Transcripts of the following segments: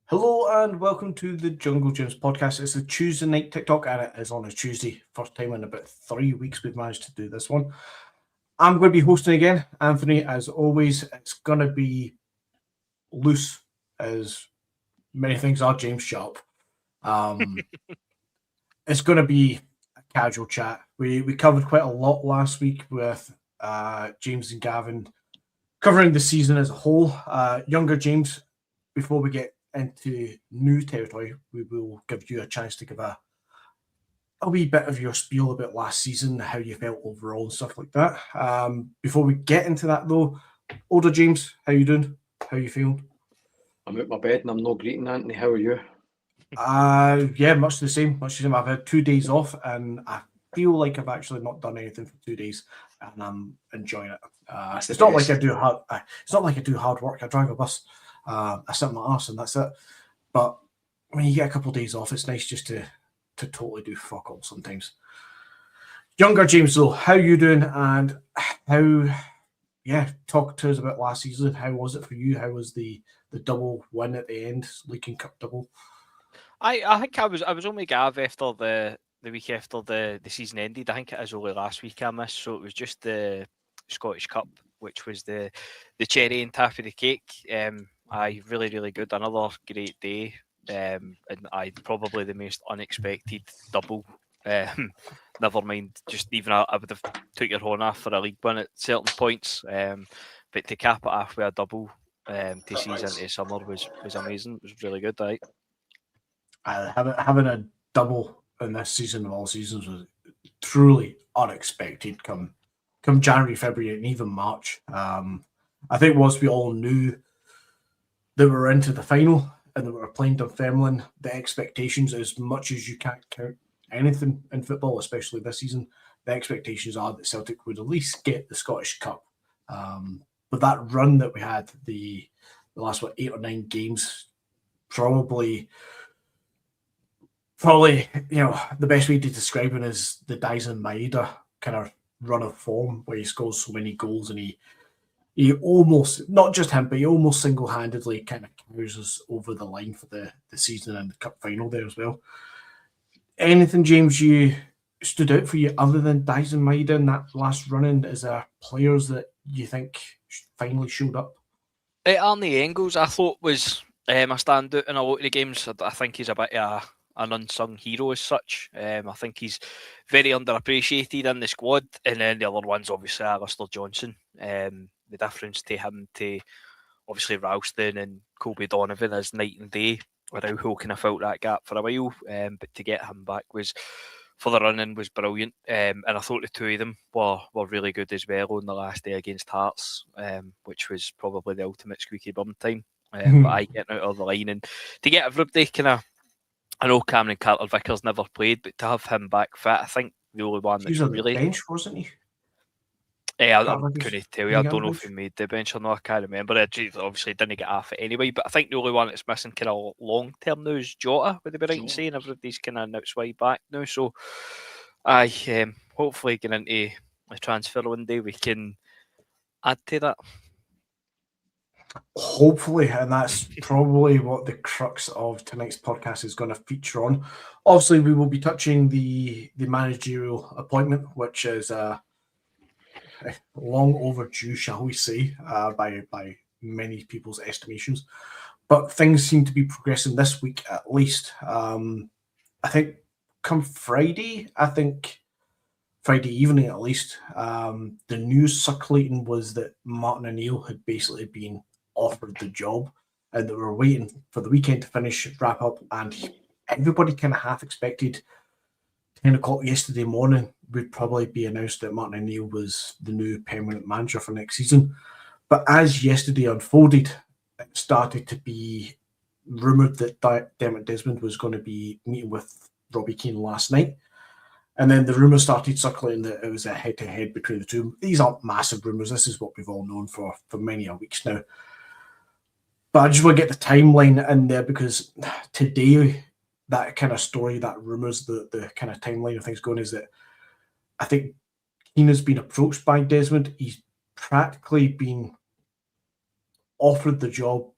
Hello and welcome to the Jungle Gyms podcast. It's a Tuesday night Tic Talk and it is on a Tuesday. First time in about 3 weeks we've managed to do this one. I'm going to be hosting again. Anthony, as always, it's going to be loose as many things are. James Sharp. It's going to be a casual chat. We covered quite a lot last week with James and Gavin covering the season as a whole. Younger James, before we get into new territory, we will give you a chance to give a wee bit of your spiel about last season, how you felt overall and stuff like that. Before we get into that though, older James, how you doing? How you feeling? I'm out my bed and I'm not greeting Anthony. How are you? Yeah, much the same. I've had 2 days off and I feel like I've actually not done anything for 2 days and I'm enjoying it. It's not like I do hard. It's not like I do hard work. I drive a bus. I sit on my arse and that's it. But when you get a couple of days off, it's nice just to totally do fuck all sometimes. Younger James, though, how you doing? And talk to us about last season. How was it for you? How was the double win at the end, League Cup double? I think I was only Gav after the week after the season ended. I think it is only last week I missed, so it was just the Scottish Cup, which was the cherry and top of the cake. Really, really good. Another great day. And probably the most unexpected double. Never mind, just even I would have took your horn off for a league win at certain points. But to cap it off with a double to season into summer was amazing. It was really good, right? Having a double in this season of all seasons was truly unexpected. Come January, February, and even March. I think once we all knew that we were into the final and that we were playing Dunfermline, the expectations, as much as you can't count anything in football, especially this season, the expectations are that Celtic would at least get the Scottish Cup. But that run that we had, the last 8 or 9 games, probably the best way to describe it is the Dyson Maeda kind of run of form where he scores so many goals and he almost, not just him, but he almost single-handedly kind of carries us over the line for the season and the cup final there as well. Anything, James, you stood out for you other than Dyson Maeda in that last run-in? Is there players that you think finally showed up? Arnie Engels, I thought, was a standout in a lot of the games. I think he's a bit of an unsung hero as such. I think he's very underappreciated in the squad. And then the other one's obviously Alistair Johnson. The difference to him to obviously Ralston and Colby Donovan is night and day. Araujo kind of filled that gap for a while, but to get him back for the running was brilliant. And I thought the two of them were really good as well on the last day against Hearts, which was probably the ultimate squeaky bum time. But I getting out of the line and to get everybody kind of, I know Cameron Carter-Vickers never played, but to have him back fit, I think the only one that's really... bench, wasn't he? I couldn't tell you. I don't know if he made the bench or not. I can't remember. It obviously didn't get off it anyway. But I think the only one that's missing kind of long term now is Jota. Would they be right in saying everybody's kind of out swipe back now? So, hopefully getting into the transfer window, we can add to that. Hopefully, and that's probably what the crux of tonight's podcast is going to feature on. Obviously, we will be touching the managerial appointment, which is long overdue, shall we say, by many people's estimations. But things seem to be progressing this week at least. I think come Friday evening at least, the news circulating was that Martin O'Neill had basically been offered the job and they were waiting for the weekend to finish, wrap up, and everybody kind of half expected 10 o'clock yesterday morning would probably be announced that Martin O'Neill was the new permanent manager for next season. But as yesterday unfolded, it started to be rumoured that Dermot Desmond was going to be meeting with Robbie Keane last night. And then the rumours started circulating that it was a head-to-head between the two. These aren't massive rumours. This is what we've all known for many weeks now. But I just want to get the timeline in there because today, that kind of story, that rumours, the kind of timeline of things going is that I think Keane has been approached by Desmond. He's practically been offered the job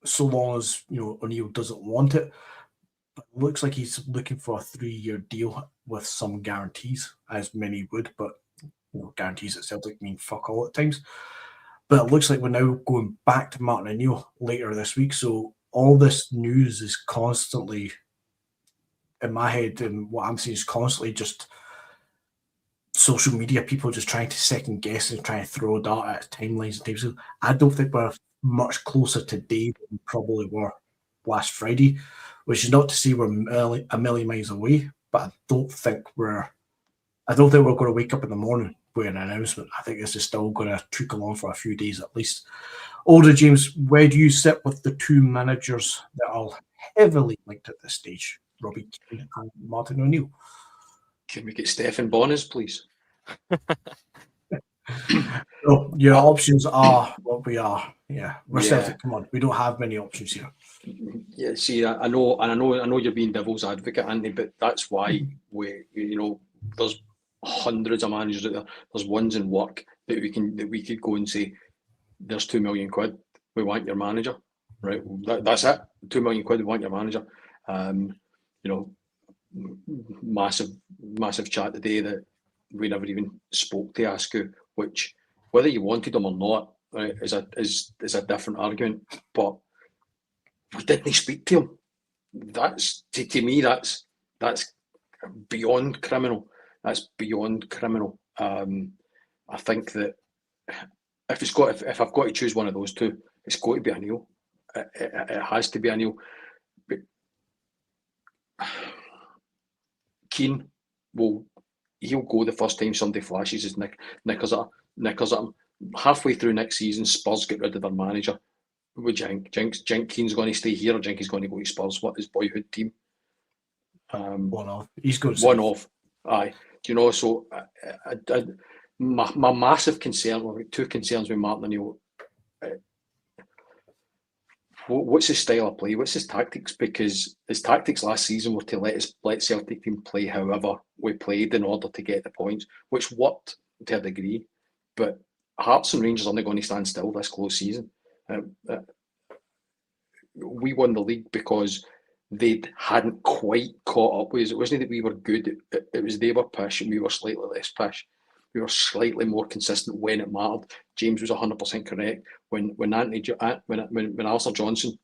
so long as O'Neill doesn't want it. But it looks like he's looking for a 3-year deal with some guarantees, as many would. But guarantees at Celtic mean fuck all at times. But it looks like we're now going back to Martin O'Neill later this week. So all this news is constantly in my head, and what I'm seeing is constantly just social media people just trying to second guess and trying to throw dart at timelines and things. I don't think we're much closer today than we probably were last Friday, which is not to say we're a million miles away, but I don't think we're going to wake up in the morning with an announcement. I think this is still going to trickle on for a few days at least. Older James, where do you sit with the two managers that are heavily linked at this stage, Robbie Keane and Martin O'Neill? Can we get Stefan Bonnes, please? No, your options are what we are. Yeah, we're Celtic. Come on, we don't have many options here. Yeah, see, I know you're being devil's advocate, Andy, but that's why there's hundreds of managers out there. There's ones in work that we could go and say, there's £2 million. We want your manager, right? That's it. £2 million. We want your manager. Massive chat today that we never even spoke to Askew, which whether you wanted him or not, right, is a different argument. But we didn't speak to him. That's to me that's beyond criminal. That's beyond criminal. I think that if I've got to choose one of those two, it's got to be O'Neill. It has to be O'Neill. Keane he'll go the first time somebody flashes his knickers at him. Halfway through next season, Spurs get rid of their manager. Would you think Keane's going to stay here, or do you think he's going to go to Spurs? What his boyhood team? One off. He's going one off. Aye. So my massive concern, or two concerns with Martin O'Neill. What's his style of play? What's his tactics? Because his tactics last season were to let Celtic team play however we played in order to get the points, which worked to a degree. But Hearts and Rangers are not going to stand still this close season. We won the league because they hadn't quite caught up with us. It wasn't that we were good. It was they were pish and we were slightly less pish. We were slightly more consistent when it mattered. James was 100% correct. When Alistair Johnson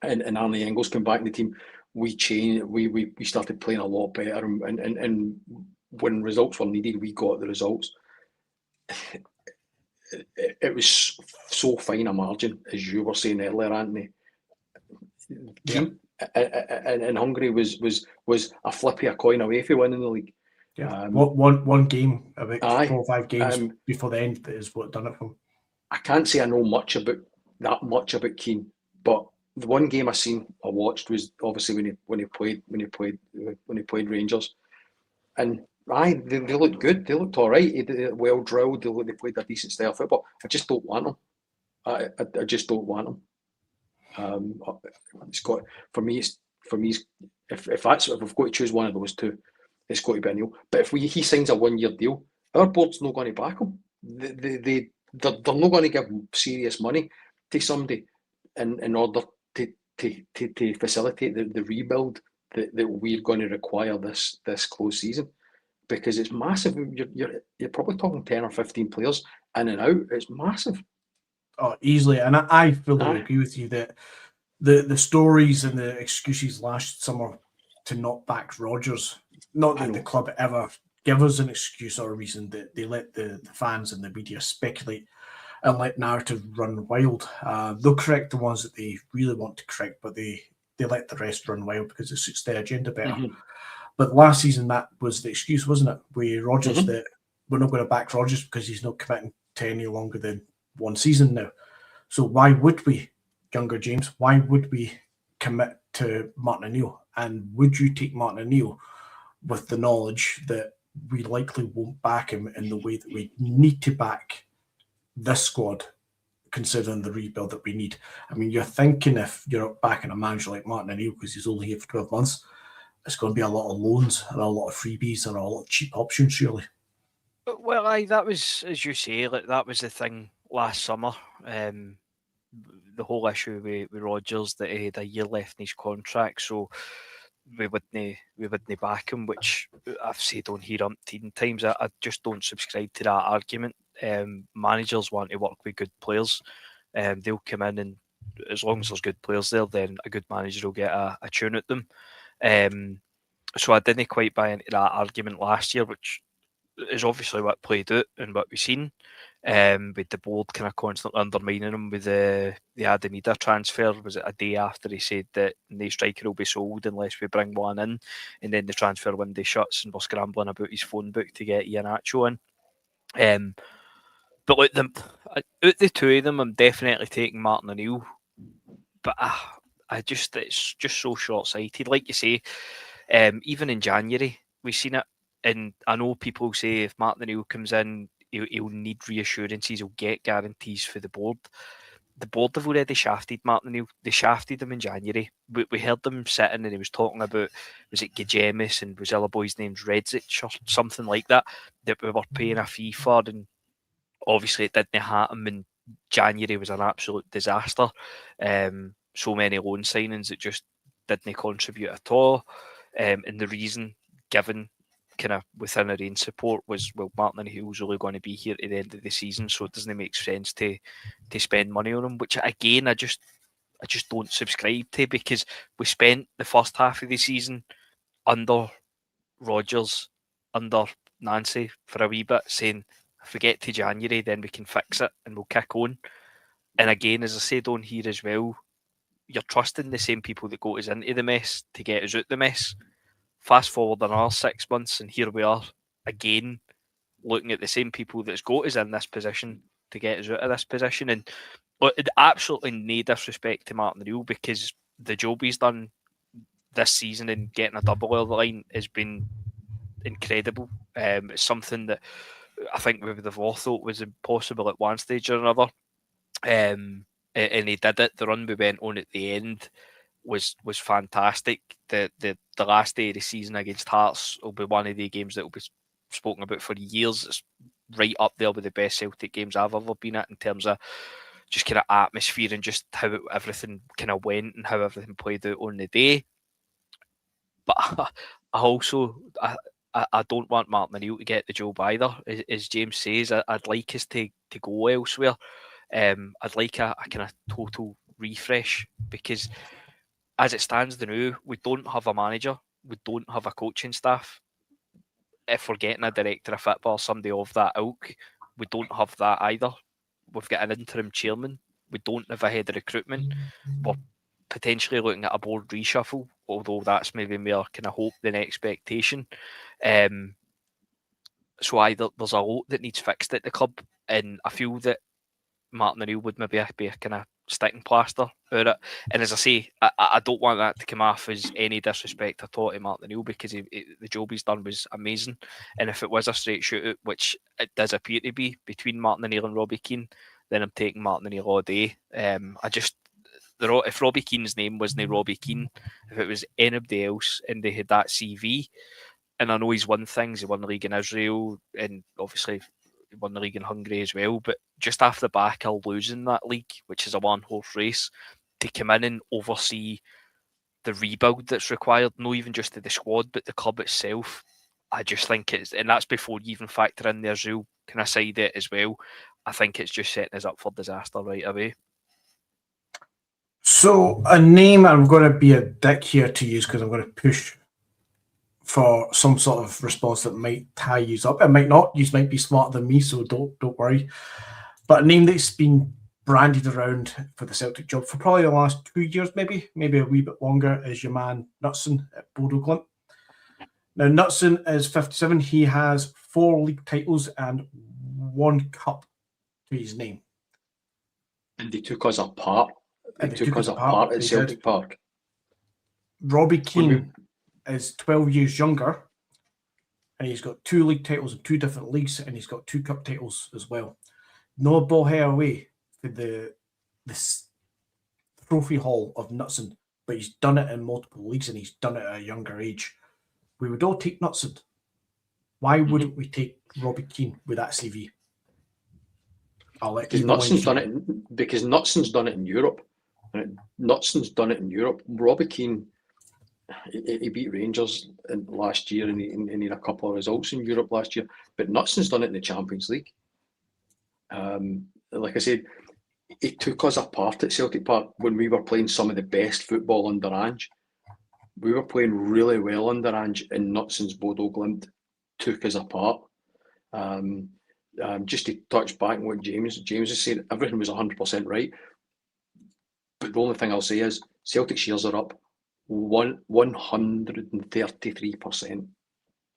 and Arnie Engels came back in the team, we changed. We started playing a lot better, and when results were needed, we got the results. It was so fine a margin, as you were saying earlier, Anthony. And Hungary was a flip of a coin away from winning the league. Yeah, one game, about 4 or 5 games before the end is what done it for him. I can't say I know that much about Keane, but the one game I watched was obviously when he played Rangers, and they looked good. They looked all right. They well drilled. They played a decent style of football. I just don't want them. I just don't want them. It's got for me. If we've got to choose one of those two, it's got to be O'Neill. But if he signs a 1-year deal, our board's not going to back him. They're not going to give serious money to somebody in order to facilitate the rebuild that we're going to require this close season, because it's massive. You're probably talking 10 or 15 players in and out. It's massive. Oh, easily. And I fully agree with you that the stories and the excuses last summer to not back Rodgers, not that the club ever give us an excuse or a reason, that they let the fans and the media speculate and let narrative run wild. They'll correct the ones that they really want to correct, but they let the rest run wild because it suits their agenda better. Mm-hmm. But last season, that was the excuse, wasn't it? With Rodgers, that we're not going to back Rodgers because he's not committing to any longer than one season now. So why would we, younger James, why would we commit to Martin O'Neill? And would you take Martin O'Neill with the knowledge that we likely won't back him in the way that we need to back this squad, considering the rebuild that we need? I mean, you're thinking if you're backing a manager like Martin O'Neill because he's only here for 12 months, it's going to be a lot of loans and a lot of freebies and a lot of cheap options, surely. Well, that was, as you say, that was the thing last summer. the whole issue with Rodgers that he had a year left in his contract, so we wouldn't back him, which I've said on here umpteen times. I just don't subscribe to that argument. Managers want to work with good players. They'll come in, and as long as there's good players there, then a good manager will get a tune at them. So I didn't quite buy into that argument last year, which is obviously what played out and what we've seen. With the board kind of constantly undermining him with the Adamida transfer. Was it a day after he said that no striker will be sold unless we bring one in, and then the transfer window shuts and we're scrambling about his phone book to get Iheanacho in. But look, out the two of them, I'm definitely taking Martin O'Neill. But it's just so short-sighted. Like you say, even in January, we've seen it. And I know people say if Martin O'Neill comes in, he'll need reassurances, he'll get guarantees for the board. The board have already shafted Martin O'Neill. They shafted him in January. We heard him sitting and he was talking about, was it Gajemis and was the other boy's name's Redzic or something like that we were paying a fee for, and obviously it didn't happen, and January was an absolute disaster. So many loan signings that just didn't contribute at all. And the reason given kind of within our own support was, well, Martin O'Neill's only going to be here at the end of the season, so it doesn't make sense to spend money on him, which again I just don't subscribe to, because we spent the first half of the season under Rodgers, under Nancy for a wee bit, saying if we get to January then we can fix it and we'll kick on. And again, as I said on here as well, you're trusting the same people that got us into the mess to get us out the mess. Fast forward another 6 months and here we are again looking at the same people that's got us in this position to get us out of this position. And absolutely no disrespect to Martin O'Neill, because the job he's done this season and getting a double over the line has been incredible. It's something that I think we would have all thought was impossible at one stage or another. And he did it. The run we went on at the end was fantastic. The last day of the season against Hearts will be one of the games that will be spoken about for years. It's right up there with the best Celtic games I've ever been at in terms of just kind of atmosphere and just how everything kind of went and how everything played out on the day. But I don't want Martin O'Neill to get the job either. As James says, I'd like us to go elsewhere. I'd like a kind of total refresh, because as it stands now, we don't have a manager, we don't have a coaching staff. If we're getting a director of football, somebody of that ilk, we don't have that either. We've got an interim chairman. We don't have a head of recruitment. We're potentially looking at a board reshuffle, although that's maybe more kind of hope than expectation. So there's a lot that needs fixed at the club, and I feel that Martin O'Neill would maybe be a kind of sticking plaster out it. And as I say, I don't want that to come off as any disrespect at all to Martin O'Neill, because the job he's done was amazing. And if it was a straight shootout, which it does appear to be between Martin O'Neill and Robbie Keane, then I'm taking Martin O'Neill all day. If Robbie Keane's name wasn't Robbie Keane, if it was anybody else and they had that CV, and I know he's won things, he won the league in Israel, and obviously he won the league in Hungary as well, but just off the back of losing that league, which is a one-horse race, to come in and oversee the rebuild that's required, not even just to the squad, but the club itself, I just think it's, and that's before you even factor in the Israel kind of side of it as well, I think it's just setting us up for disaster right away. So a name I'm going to be a dick here to use, because I'm going to push for some sort of response that might tie you up. It might not. You might be smarter than me, so don't worry. But a name that's been branded around for the Celtic job for probably the last 2 years, maybe a wee bit longer, is your man Knutson at Bodo Glimt. Now, Knutson is 57. He has 4 league titles and 1 cup to his name. And they took us apart. They took us apart at Celtic Park. Robbie Keane is 12 years younger, and he's got 2 league titles in 2 different leagues, and he's got 2 cup titles as well. No ball hair away for this trophy haul of Knutson, but he's done it in multiple leagues, and he's done it at a younger age. We would all take Knutson. Why wouldn't we take Robbie Keane with that CV? Because Nutson's done it in Europe. Nutson's done it in Europe. Robbie Keane, he beat Rangers last year, and he had a couple of results in Europe last year. But Nutson's done it in the Champions League. Like I said, he took us apart at Celtic Park when we were playing some of the best football under Ange. We were playing really well under Ange, and Nutson's Bodo Glimt took us apart. Just to touch back on what James has said, everything was 100% right. But the only thing I'll say is Celtic shares are up 133%.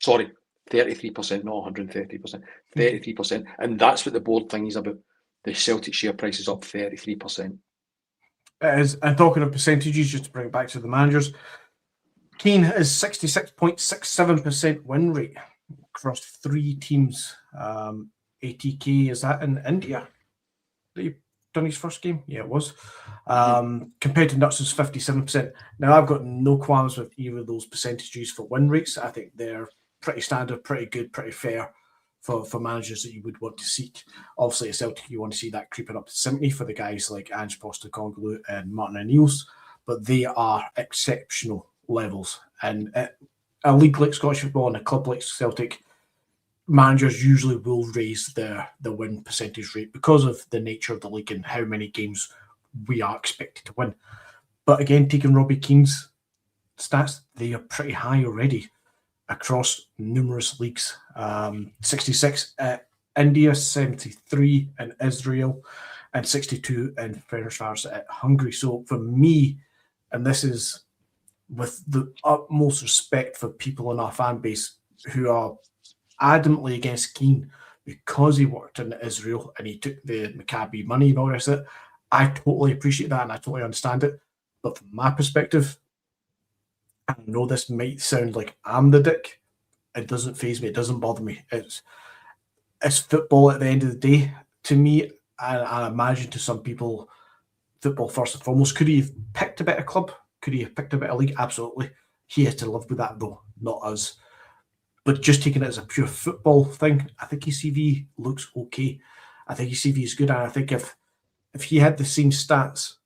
Sorry, 33%, not 130%. 33%. And that's what the board thing is about. The Celtic share price is up 33%. It is. And talking of percentages, just to bring it back to the managers, Keane is 66.67% win rate across 3 teams. ATK, is that in India that he done his first game? Yeah, it was. Compared to Nutson's 57%. Now, I've got no qualms with either of those percentages for win rates. I think they're pretty standard, pretty good, pretty fair for managers that you would want to seek. Obviously, at Celtic, you want to see that creeping up to 70 for the guys like Ange Postecoglou and Martin O'Neill's, but they are exceptional levels. And a league like Scottish football and a club like Celtic, managers usually will raise the win percentage rate because of the nature of the league and how many games we are expected to win. But again, taking Robbie Keane's stats, they are pretty high already across numerous leagues. 66 at India, 73 in Israel, and 62 in Ferencváros at Hungary. So for me, and this is with the utmost respect for people in our fan base who are adamantly against Keane because he worked in Israel and he took the Maccabi money and all the rest of it, I totally appreciate that and I totally understand it. But from my perspective, I know this might sound like I'm the dick. It doesn't faze me. It doesn't bother me. It's football at the end of the day. To me, I imagine to some people, football first and foremost. Could he have picked a better club? Could he have picked a better league? Absolutely. He has to live with that though, not us. But just taking it as a pure football thing, I think his CV looks okay. I think his CV is good. And I think if he had the same stats,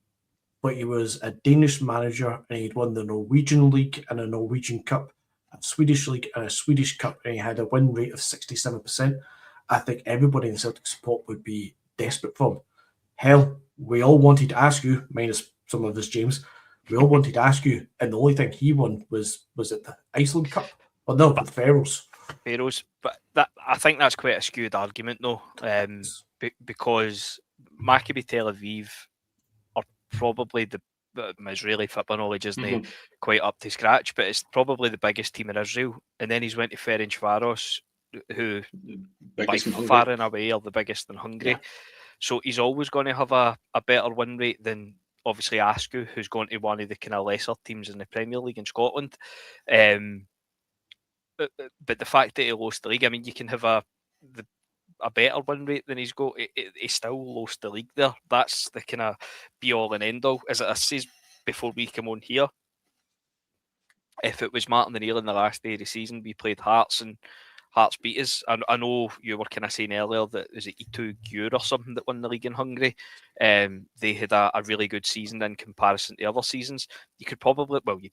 but he was a Danish manager and he'd won the Norwegian League and a Norwegian Cup, a Swedish League and a Swedish Cup, and he had a win rate of 67%, I think everybody in the Celtic support would be desperate for him. Hell, we all wanted to ask you, minus some of us, James, we all wanted to ask you, and the only thing he won was it the Iceland Cup? Well, no, but the Faroes. But I think that's quite a skewed argument, though, because Maccabi Tel Aviv are probably my Israeli football knowledge isn't quite up to scratch, but it's probably the biggest team in Israel. And then he's went to Ferencváros, who by far and away are the biggest in Hungary. Yeah. So he's always going to have a better win rate than obviously Askew, who's going to one of the kind of lesser teams in the Premier League in Scotland. But the fact that he lost the league, I mean, you can have a better win rate than he's got. He still lost the league there. That's the kind of be all and end all. As I said before we come on here, if it was Martin O'Neill in the last day of the season, we played Hearts and Hearts beat us. I know you were kind of saying earlier that is it E2 Gyur or something that won the league in Hungary. They had a really good season in comparison to other seasons. You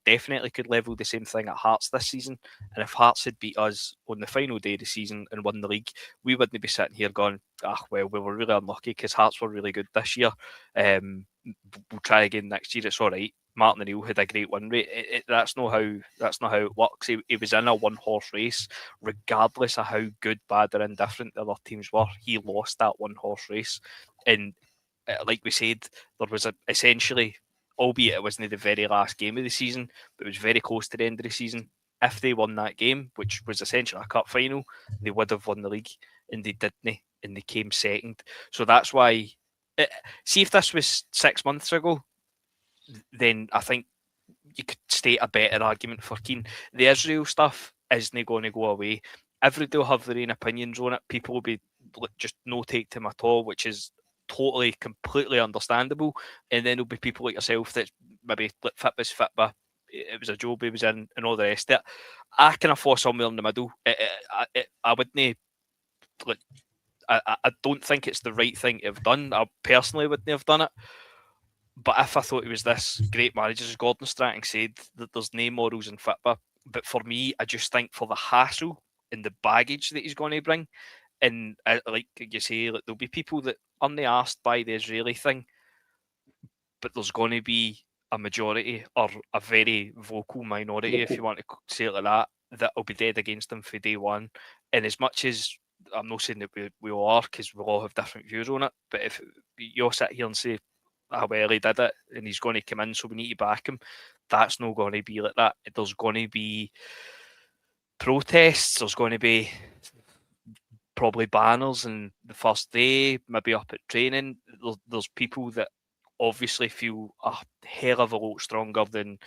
definitely could level the same thing at Hearts this season. And if Hearts had beat us on the final day of the season and won the league, we wouldn't be sitting here going, we were really unlucky because Hearts were really good this year. We'll try again next year. It's all right. Martin O'Neill had a great win rate. That's not how it works. He was in a one-horse race, regardless of how good, bad, or indifferent the other teams were. He lost that one-horse race, and like we said, there was essentially, albeit it wasn't the very last game of the season, but it was very close to the end of the season. If they won that game, which was essentially a cup final, they would have won the league, and they didn't, and they came second. So that's why. See, if this was 6 months ago, then I think you could state a better argument for Keane. The Israel stuff isn't going to go away. Everybody will have their own opinions on it. People will be just no take to him at all, which is totally, completely understandable. And then there'll be people like yourself that maybe fit was fit, but it was a job he was in and all the rest of it. I kind of fall somewhere in the middle. I wouldn't. I don't think it's the right thing to have done. I personally wouldn't have done it. But if I thought he was this great manager, as Gordon Strachan said, that there's no morals in football. But for me, I just think for the hassle and the baggage that he's going to bring, and like you say, like, there'll be people that aren't asked by the Israeli thing, but there's going to be a majority or a very vocal minority, if you want to say it like that, that will be dead against him for day one. And as much as I'm not saying that we all are, because we all have different views on it, but if you sit here and say how well he did it and he's going to come in, so we need to back him, that's not going to be like that. There's going to be protests, there's going to be probably banners in the first day, maybe up at training. There's people that obviously feel a hell of a lot stronger than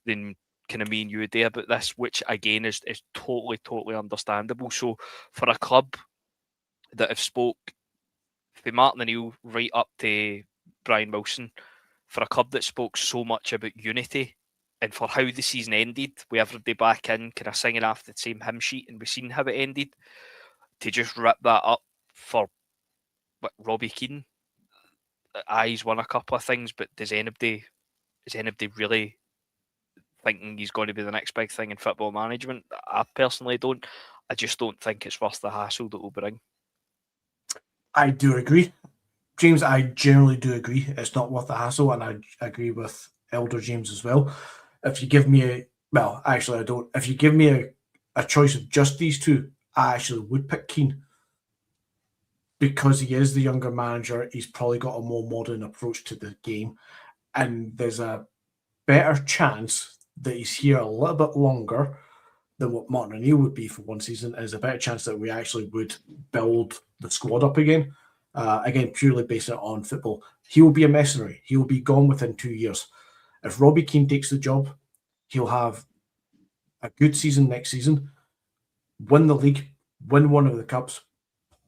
kind of me and you do about this, which again is totally understandable. So for a club that have spoke from Martin O'Neill right up to Brian Wilson, for a club that spoke so much about unity, and for how the season ended, with everybody back in kind of singing off the same hymn sheet, and we've seen how it ended, to just rip that up for Robbie Keane, he's won a couple of things, but is anybody really thinking he's going to be the next big thing in football management? I personally don't. I just don't think it's worth the hassle that will bring. I do agree, James. I generally do agree. It's not worth the hassle, and I agree with Elder James as well. If you give me I don't. If you give me a choice of just these two, I actually would pick Keane, because he is the younger manager. He's probably got a more modern approach to the game, and there's a better chance that he's here a little bit longer than what Martin O'Neill would be for one season. There's a better chance that we actually would build the squad up again. Again, purely based on football. He will be a mercenary. He will be gone within 2 years. If Robbie Keane takes the job, he'll have a good season next season, win the league, win one of the cups,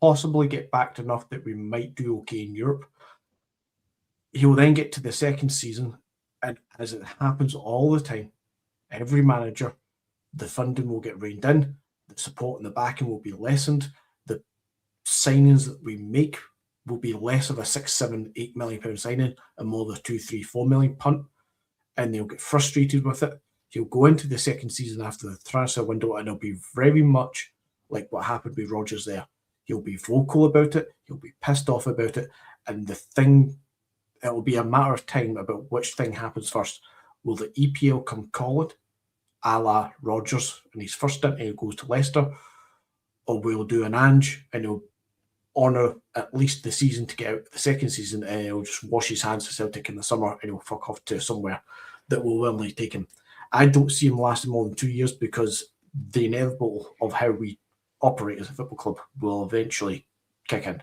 possibly get back to enough that we might do okay in Europe. He will then get to the second season, and as it happens all the time, every manager, the funding will get reined in, the support and the backing will be lessened, the signings that we make will be less of a 6, 7, 8 million pound signing and more of a 2, 3, 4 million punt, and they'll get frustrated with it. He'll go into the second season after the transfer window, and it'll be very much like what happened with Rodgers there. He'll be vocal about it, he'll be pissed off about it, and it will be a matter of time about which thing happens first. Will the EPL come calling, a la Rodgers, in his first stint, and he goes to Leicester, or we'll do an Ange and he'll honour at least the season to get out the second season, and he'll just wash his hands to Celtic in the summer and he'll fuck off to somewhere that will willingly take him. I don't see him lasting more than 2 years, because the inevitable of how we operate as a football club will eventually kick in.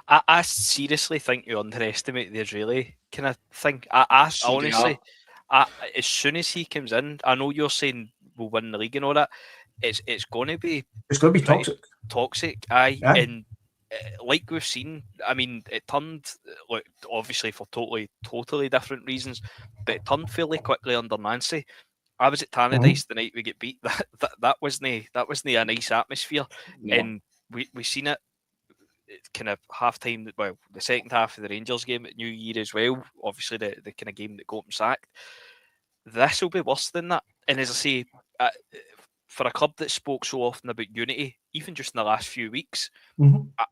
I seriously think you underestimate the Israeli kind of thing. I honestly, as soon as he comes in, I know you're saying we'll win the league and all that. It's going to be toxic. Aye, yeah. And like we've seen, I mean, it turned, obviously for totally different reasons, but it turned fairly quickly under Nancy. I was at Tannadice the night we get beat. That wasn't a nice atmosphere, no. And we seen it kind of half time. Well, the second half of the Rangers game at New Year as well. Obviously, the kind of game that got him sacked. This will be worse than that. And as I say, for a club that spoke so often about unity, even just in the last few weeks,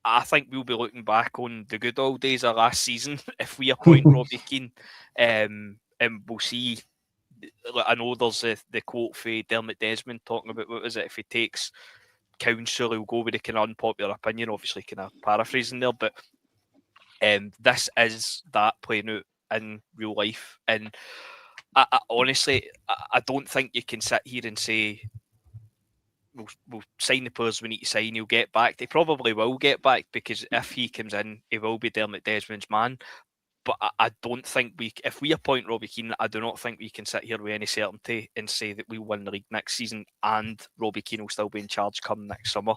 I think we'll be looking back on the good old days of last season if we appoint Robbie Keane, and we'll see. I know there's the quote for Dermot Desmond talking about, what was it, if he takes council, he'll go with the kind of unpopular opinion, obviously kind of paraphrasing there, but this is that playing out in real life. And I honestly, I don't think you can sit here and say, we'll sign the players we need to sign, he'll get back. They probably will get back, because if he comes in, he will be Dermot Desmond's man. But I don't think if we appoint Robbie Keane, I do not think we can sit here with any certainty and say that we'll win the league next season and Robbie Keane will still be in charge come next summer.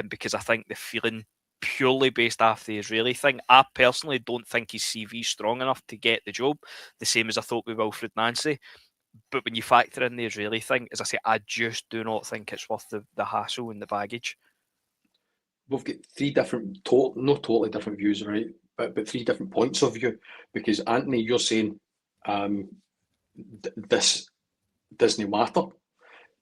Because I think the feeling, purely based off the Israeli thing, I personally don't think his CV is strong enough to get the job, the same as I thought with Wilfred Nancy. But when you factor in the Israeli thing, as I say, I just do not think it's worth the hassle and the baggage. we've got three different, not totally different views, right? But three different points of view. Because Anthony, you're saying this doesn't matter.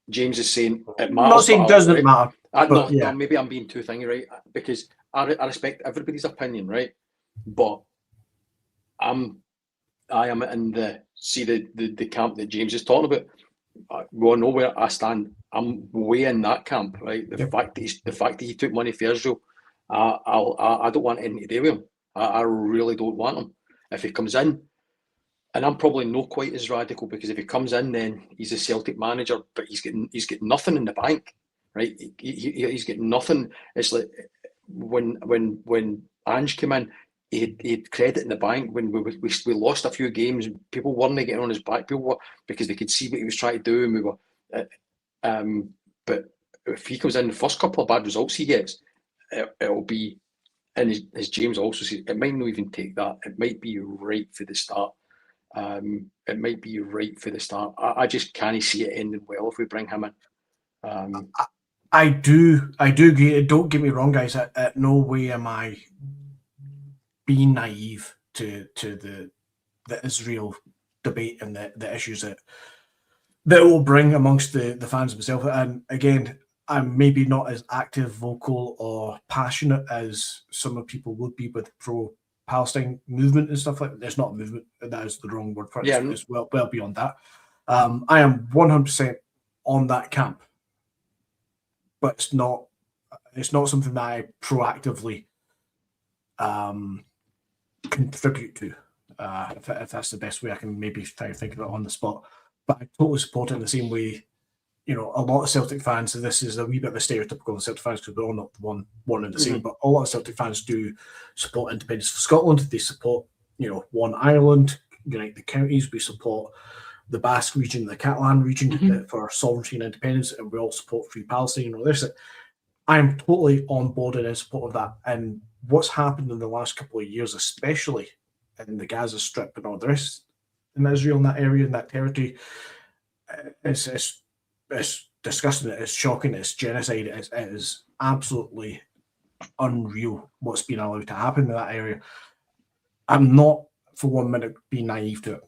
James is saying it matters. I'm not saying it doesn't matter. No, maybe I'm being too thingy, right? Because I respect everybody's opinion, right? But I am in the camp that James is talking about. We all know where I stand. I'm way in that camp, right? The fact that he took money for Israel, I don't want anything to do with him. I really don't want him. If he comes in, and I'm probably not quite as radical, because if he comes in, then he's a Celtic manager, but he's getting nothing in the bank, right? He's getting nothing. It's like when Ange came in, he had credit in the bank. When we lost a few games, people weren't getting on his back. People were, because they could see what he was trying to do, and we were. But if he comes in, the first couple of bad results he gets, it'll be. And as James also said, it might not even take that. It might be right for the start. It might be right for the start. I just can't see it ending well if we bring him in. I do agree. Don't get me wrong, guys. At no way am I being naive to the Israel debate and the issues that will bring amongst the fans themselves. And again, I'm maybe not as active, vocal, or passionate as some people would be with pro-Palestine movement and stuff like that. There's not a movement. That is the wrong word for it. Yeah. It's well beyond that. I am 100% on that camp, but it's not something that I proactively contribute to. If that's the best way I can maybe try to think of it on the spot. But I totally support it in the same way. You know, a lot of Celtic fans, and this is a wee bit of a stereotypical of Celtic fans because we're all not one and the same, but a lot of Celtic fans do support independence for Scotland. They support, one Ireland, unite the counties. We support the Basque region, the Catalan region for sovereignty and independence, and we all support Free Palestine and all this. I am totally on board and in support of that. And what's happened in the last couple of years, especially in the Gaza Strip and all the rest in Israel, in that area, in that territory, it's disgusting, it's shocking, it's genocide, it is absolutely unreal what's been allowed to happen in that area. I'm not for 1 minute being naive to it,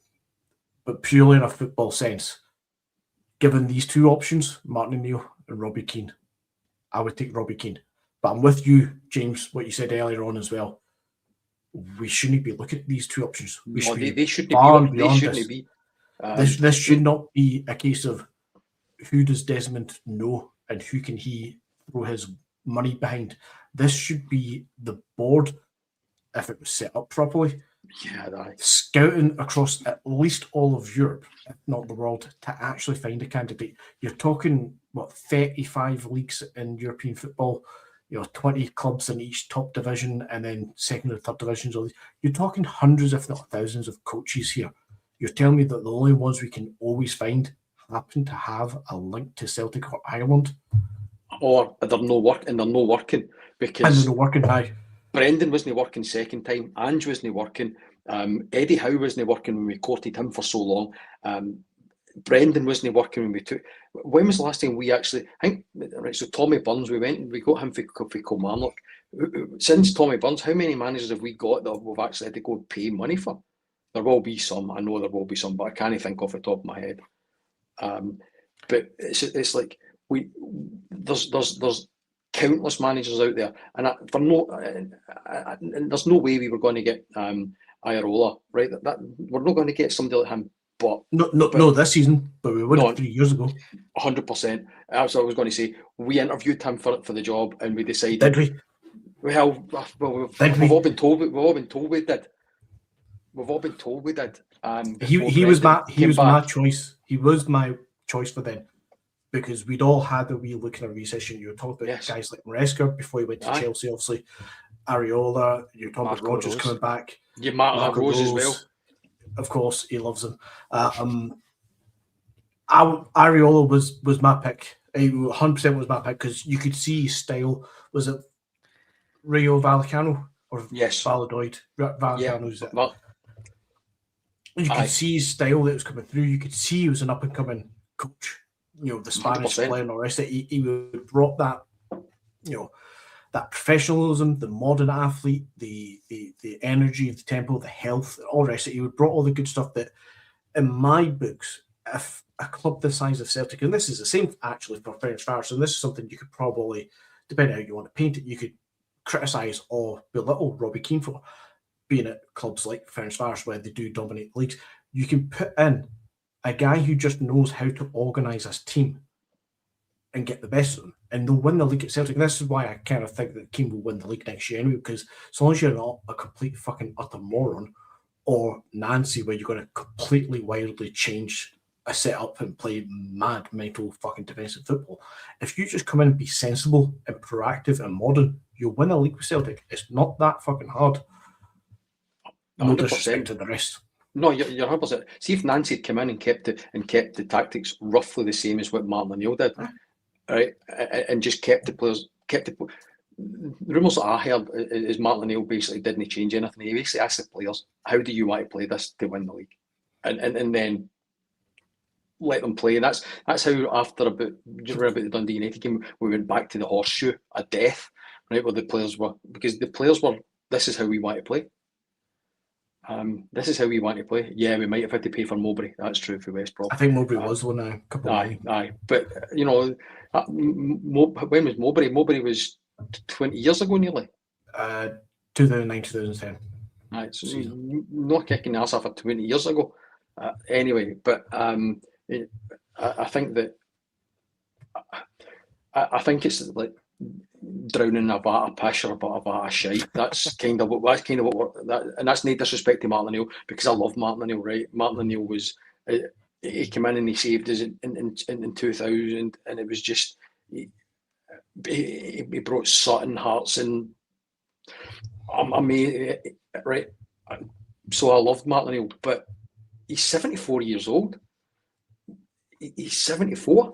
but purely in a football sense, given these two options, Martin O'Neill and Robbie Keane, I would take Robbie Keane. But I'm with you, James, what you said earlier on as well. We shouldn't be looking at these two options. They shouldn't be. This should not be a case of who does Desmond know and who can he throw his money behind. This should be the board, if it was set up properly, scouting across at least all of Europe, if not the world, to actually find a candidate. You're talking, 35 leagues in European football, 20 clubs in each top division and then second and third divisions. You're talking hundreds, if not thousands, of coaches here. You're telling me that the only ones we can always find happen to have a link to Celtic or Ireland, or they're not working because they're not working. Brendan wasn't working second time. Ange wasn't working. Eddie Howe wasn't working when we courted him for so long. Brendan wasn't working when we took. When was the last time we actually? I think right. So Tommy Burns, we got him for Kilmarnock. Since Tommy Burns, how many managers have we got that we've actually had to go pay money for? There will be some. I know there will be some, but I can't think off the top of my head. But it's like there's countless managers out there, and there's no way we were going to get Iraola, right? That we're not going to get somebody like him. But no, this season, but we would have 3 years ago. 100%. That's what I was going to say. We interviewed him for the job, and we decided. Did we? Well, we've all been told. We've all been told we did. We've all been told we did. He was my choice. He was my choice for them because we'd all had a wee look in a recession. You were talking about guys like Maresca before he went to Chelsea, obviously. Areola. You're talking about Rodgers coming back. Yeah, Marco Rose as well. Of course, he loves him. Areola was my pick. 100% was my pick because you could see his style. Was it Rayo Vallecano or Valladolid? Vallecano's it. You could see his style that was coming through. You could see he was an up and coming coach. The Spanish 100%. player and all the rest. He would brought that, that professionalism, the modern athlete, the energy, the tempo, the health, all the rest of it. He brought all the good stuff that, in my books, if a club the size of Celtic, and this is the same actually for Ferencváros, and this is something you could probably, depending on how you want to paint it, you could criticise or belittle Robbie Keane for, being at clubs like Ferencváros where they do dominate leagues. You can put in a guy who just knows how to organise his team and get the best of them, and they'll win the league at Celtic. And this is why I kind of think that Keane will win the league next year anyway, because as long as you're not a complete fucking utter moron or Nancy, where you're going to completely wildly change a setup and play mad mental fucking defensive football, if you just come in and be sensible and proactive and modern, you'll win a league with Celtic. It's not that fucking hard. No 100%. disrespect to the rest. No, you're 100%. See if Nancy had come in and kept the tactics roughly the same as what Martin O'Neill did, right? And just kept the players. The rumours that I heard is Martin O'Neill basically didn't change anything. He basically asked the players, "How do you want to play this to win the league?" And then let them play. And that's how after about the Dundee United game, we went back to the horseshoe of death, right, where the players were, because the players were, this is how we want to play. This is how we want to play. Yeah, we might have had to pay for Mowbray. That's true for West Brom. I think Mowbray was one a couple of years. Aye. But, you know, when was Mowbray? Mowbray was 20 years ago nearly. 2009, 2010. Right, so not kicking the arse off 20 years ago. Anyway, but I think that I think it's like drowning in a vat of piss or a vat of shite. That's kind of what we're, and that's no disrespect to Martin O'Neill, because I love Martin O'Neill, right? Martin O'Neill was he came in and he saved us in 2000, and it was just he brought Sutton, Hearts, and right? So I loved Martin O'Neill, but he's 74 years old. He's 74.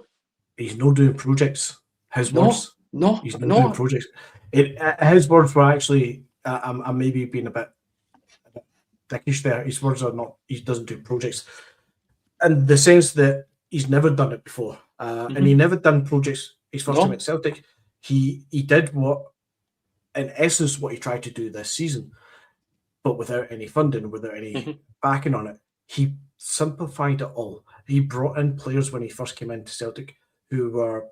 He's not doing projects. His words. No, he's not doing projects. His words were actually, I'm maybe being a bit dickish there. His words are not, he doesn't do projects. In the sense that he's never done it before. And he never done projects his first time at Celtic. He did what, in essence, what he tried to do this season, but without any funding, without any backing on it. He simplified it all. He brought in players when he first came into Celtic who were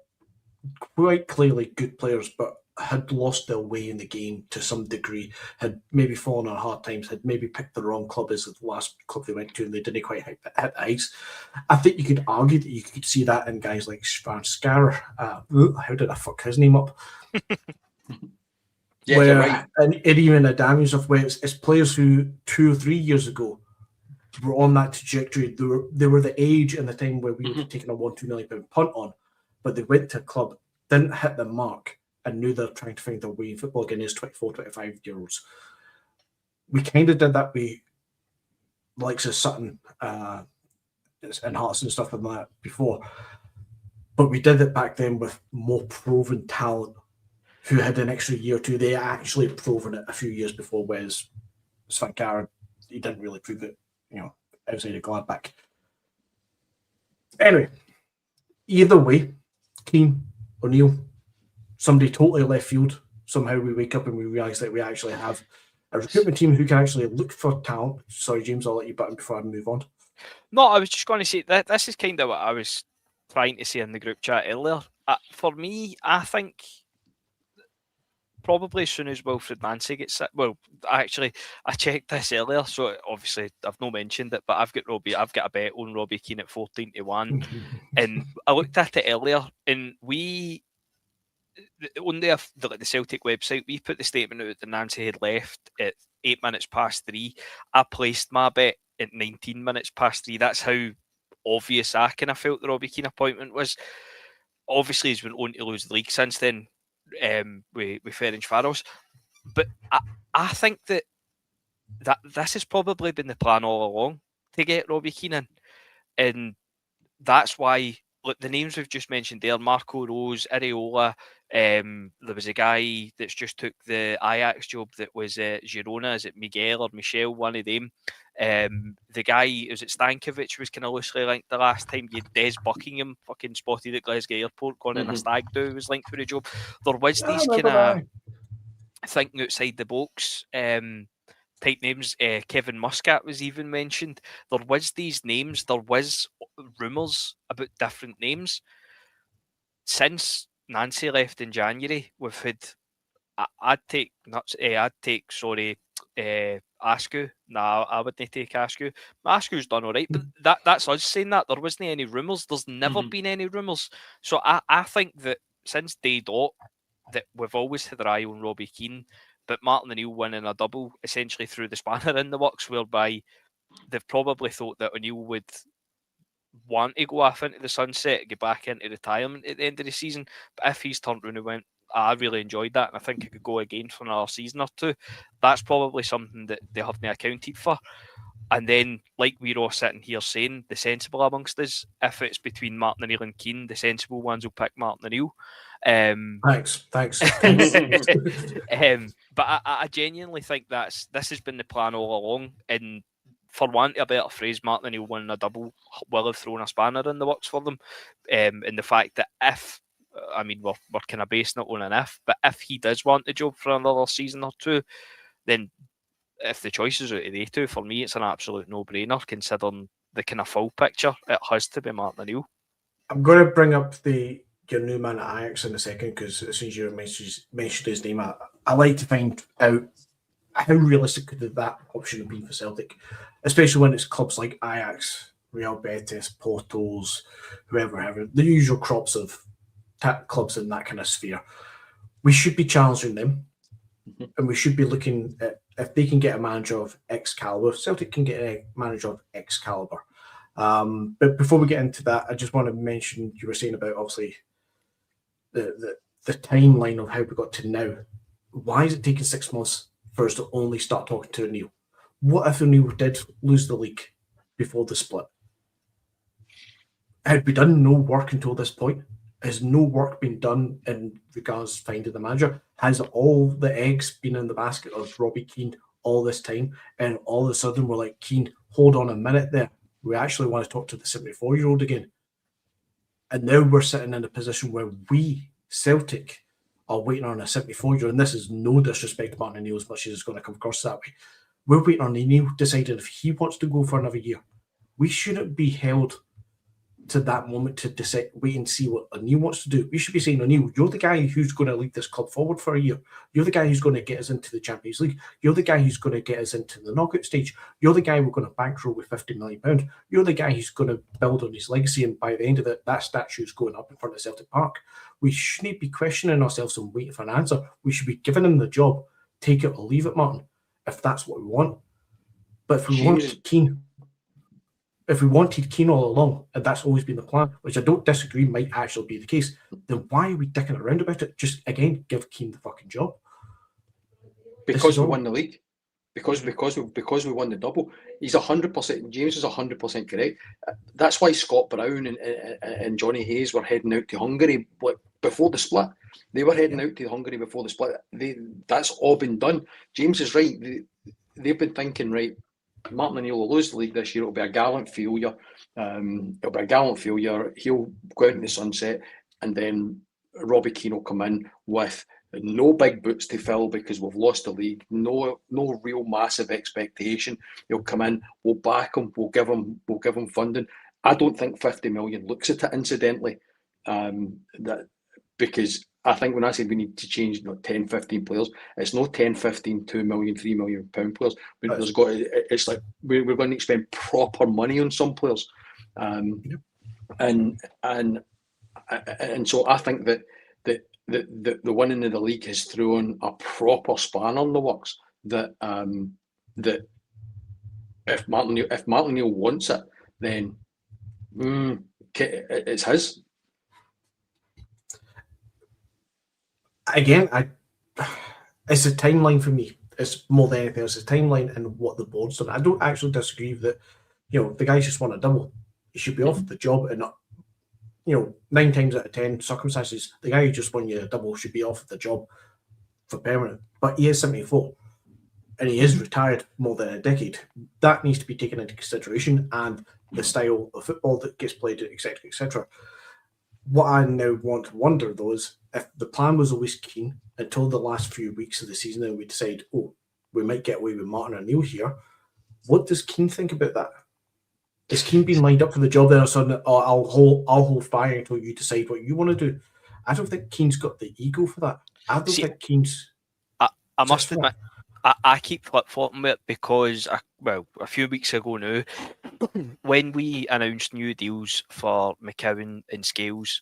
quite clearly good players, but had lost their way in the game to some degree, had maybe fallen on hard times, had maybe picked the wrong club as the last club they went to, and they didn't quite hit the ice. I think you could argue that you could see that in guys like Svan Scar. How did I fuck his name up? Yeah, you're right. And even Adamian stuff, where it's players who 2 or 3 years ago were on that trajectory. They were the age and the time where we would have taken a £1-2 million punt on, but they went to a club, didn't hit the mark, and knew they're trying to find their way in football again as 24, 25-year-olds. We kind of did that with likes of Sutton and Hearts and stuff like that before, but we did it back then with more proven talent who had an extra year or two. They actually proven it a few years before, whereas Svankar, he didn't really prove it, outside of Gladbach. Anyway, either way, Keane, O'Neill, somebody totally left field. Somehow we wake up and we realise that we actually have a recruitment team who can actually look for talent. Sorry, James, I'll let you button before I move on. No, I was just going to say that this is kind of what I was trying to say in the group chat earlier. For me, I think probably as soon as Wilfred Nancy gets it. Well, actually, I checked this earlier, so obviously I've not mentioned it, but I've got a bet on Robbie Keane at 14-1, and I looked at it earlier, and we on the Celtic website, we put the statement out that Nancy had left at 8 minutes past 3. I placed my bet at 19 minutes past 3. That's how obvious I kind of felt the Robbie Keane appointment was. Obviously, he's been on to lose the league since then. With Ferencváros, but I think that this has probably been the plan all along to get Robbie Keane in, and that's why the names we've just mentioned there, Marco Rose, Areola, there was a guy that's just took the Ajax job that was Girona. Is it Miguel or Michel? One of them. The guy, was it Stankovic, was kind of loosely linked the last time. You Des Buckingham fucking spotted at Glasgow Airport going in a stag do, was linked for the job. There was these kind of thinking outside the box type names. Kevin Muscat was even mentioned. There was these names. There was rumours about different names. Since Nancy left in January, we've had. I'd take Askew. Nah, I wouldn't take Askew. Askew's done all right, but that's us saying that. There wasn't any rumours. There's never been any rumours. So I think that since day dot, that we've always had our eye on Robbie Keane, but Martin O'Neill winning a double essentially threw the spanner in the works, whereby they've probably thought that O'Neill would want to go off into the sunset, get back into retirement at the end of the season. But if he's turned around and went, I really enjoyed that, and I think I could go again for another season or two, that's probably something that they haven't accounted for. And then, like we're all sitting here saying, the sensible amongst us, if it's between Martin O'Neill and Keane, the sensible ones will pick Martin O'Neill. Thanks. But I genuinely think this has been the plan all along. And for want of a better phrase, Martin O'Neill winning a double will have thrown a spanner in the works for them. And the fact that we're kind of basing it on an if, but if he does want the job for another season or two, then if the choice is out of the two, for me, it's an absolute no-brainer, considering the kind of full picture. It has to be Martin O'Neill. I'm going to bring up your new man at Ajax in a second, because as soon as you mentioned his name, I like to find out how realistic could that option have been for Celtic, especially when it's clubs like Ajax, Real Betis, Portos, whoever, the usual crops of clubs in that kind of sphere. We should be challenging them, and we should be looking at if they can get a manager of X caliber, Celtic can get a manager of X caliber. But before we get into that, I just want to mention, you were saying about obviously the timeline of how we got to now. Why is it taking 6 months for us to only start talking to O'Neill? What if O'Neill did lose the league before the split? Had we done no work until this point? Has no work been done in regards to finding the manager? Has all the eggs been in the basket of Robbie Keane all this time? And all of a sudden we're like, Keane, hold on a minute there. We actually want to talk to the 74-year-old again. And now we're sitting in a position where we, Celtic, are waiting on a 74-year-old. And this is no disrespect to Martin O'Neill as much as it's going to come across that way. We're waiting on O'Neill deciding if he wants to go for another year. We shouldn't be held to that moment to decide, wait and see what O'Neill wants to do. We should be saying, O'Neill, you're the guy who's going to lead this club forward for a year. You're the guy who's going to get us into the Champions League. You're the guy who's going to get us into the knockout stage. You're the guy we're going to bankroll with £50 million. You're the guy who's going to build on his legacy, and by the end of it, that statue's going up in front of Celtic Park. We shouldn't be questioning ourselves and waiting for an answer. We should be giving him the job. Take it or leave it, Martin, if that's what we want. But if we wanted Keane all along, and that's always been the plan, which I don't disagree might actually be the case, then why are we dicking around about it? Just, again, give Keane the fucking job. Because we won the league. Because we won the double. He's 100%, James is 100% correct. That's why Scott Brown and Johnny Hayes were heading out to Hungary before the split. They were heading out to Hungary before the split. That's all been done. James is right. They've been thinking, right, Martin O'Neill will lose the league this year. It'll be a gallant failure. He'll go out in the sunset, and then Robbie Keane will come in with no big boots to fill because we've lost the league. No real massive expectation. He'll come in. We'll back him. We'll give him funding. I don't think 50 million looks at it. Incidentally, because I think when I said we need to change 10, 15 players, it's no 10, 15, 2 million, 3 million pound players. It's like we're going to spend proper money on some players. And so I think that the winning of the league has thrown a proper spanner in the works that if Martin O'Neill wants it, then it's his. Again, it's a timeline for me. It's more than anything. It's a timeline and what the board's done. I don't actually disagree that, the guy's just won a double. He should be off the job, and 9 times out of 10 circumstances, the guy who just won you a double should be off the job for permanent. But he is 74, and he is retired more than a decade. That needs to be taken into consideration, and the style of football that gets played, etc., etc. what I now want to wonder, though, is if the plan was always Keane until the last few weeks of the season and we decide, oh, we might get away with Martin O'Neill here, what does Keane think about that? Is Keane being lined up for the job then or sudden, oh, I'll hold fire until you decide what you want to do? I don't think Keane's got the ego for that. I don't think Keane's... I must admit, I keep flip-flopping with it because, a few weeks ago now, when we announced new deals for McCowan and Scales,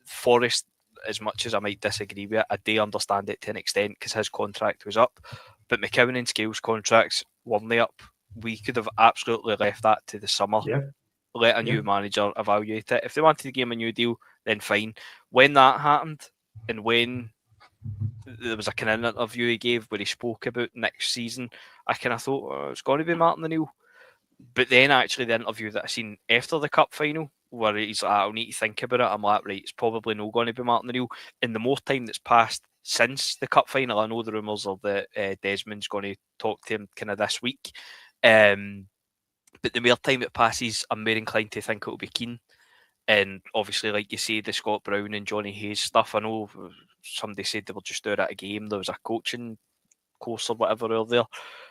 Forrest, as much as I might disagree with it, I do understand it to an extent because his contract was up, but McCowan and Scales' contracts weren't up. We could have absolutely left that to the summer. Yeah. Let a new manager evaluate it. If they wanted to give him a new deal, then fine. When that happened, and when there was a kind of interview he gave where he spoke about next season, I kind of thought, it's going to be Martin O'Neill. But then actually the interview that I seen after the cup final, where he's like, I'll need to think about it, I'm like, right, it's probably not going to be Martin O'Neill. In the more time that's passed since the cup final, I know the rumours are that Desmond's going to talk to him kind of this week. But the more time it passes, I'm more inclined to think it'll be Keane. And obviously, like you say, the Scott Brown and Johnny Hayes stuff, I know somebody said they were just doing it a game. There was a coaching course or whatever earlier.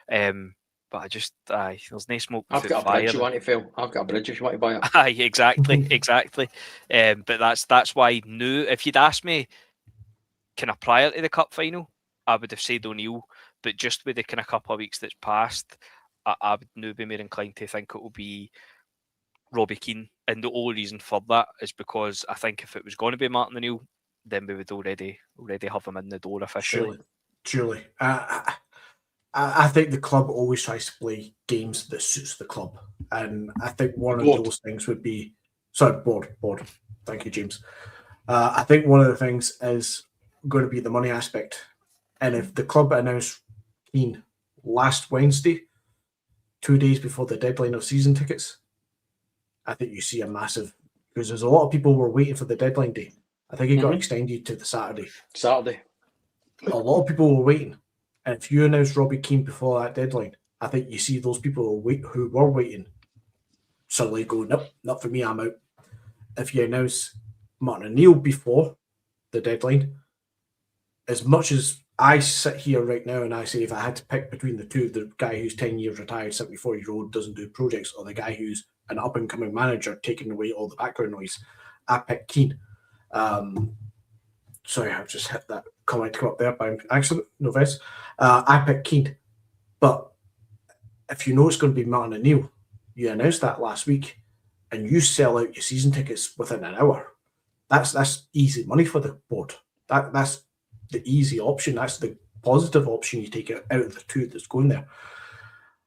But I just, there's no smoke I've got a bridge you want to fill. I've got a bridge if you want to buy it. Aye, exactly. But that's why now, if you'd asked me kind of prior to the cup final, I would have said O'Neill. But just with the kind of couple of weeks that's passed, I would now be more inclined to think it will be Robbie Keane. And the only reason for that is because I think if it was going to be Martin O'Neill, then we would already have him in the door officially. Surely. I think the club always tries to play games that suits the club. And I think one of those things would be... Sorry, board. Thank you, James. I think one of the things is going to be the money aspect. And if the club announced Keane last Wednesday, 2 days before the deadline of season tickets, I think you see a massive... Because there's a lot of people who were waiting for the deadline day. I think it got extended to the Saturday. A lot of people were waiting. And if you announce Robbie Keane before that deadline, I think you see those people who were waiting suddenly go, nope, not for me, I'm out. If you announce Martin O'Neill before the deadline, as much as I sit here right now and I say if I had to pick between the two, the guy who's 10 years retired, 74-year-old, doesn't do projects, or the guy who's an up-and-coming manager taking away all the background noise, I pick Keane. Sorry, I've just hit that comment come up there by accident. No vest. I pick Keane. But if you know it's going to be Martin O'Neill, you announced that last week, and you sell out your season tickets within an hour. That's easy money for the board. That's the easy option. That's the positive option you take out of the two that's going there.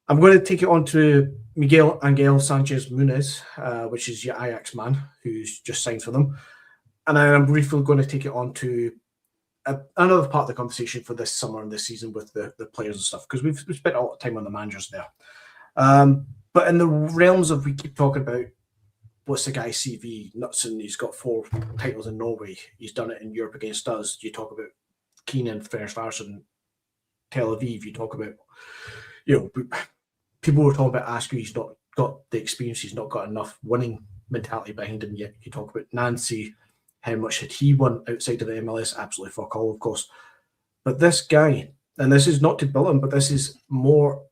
I'm going to take it on to Miguel Angel Sanchez Muniz, which is your Ajax man who's just signed for them. And then I'm briefly going to take it on to another part of the conversation for this summer and this season with the players and stuff, because we've spent a lot of time on the managers there. But in the realms of, we keep talking about what's the guy's CV, Knutson, he's got 4 titles in Norway. He's done it in Europe against us. You talk about Keane and Ferencváros, Tel Aviv. You talk about, people were talking about Askew. He's not got the experience. He's not got enough winning mentality behind him yet. You talk about Nancy. How much had he won outside of the MLS? Absolutely fuck all, of course. But this guy, and this is not to bill him, but this is more...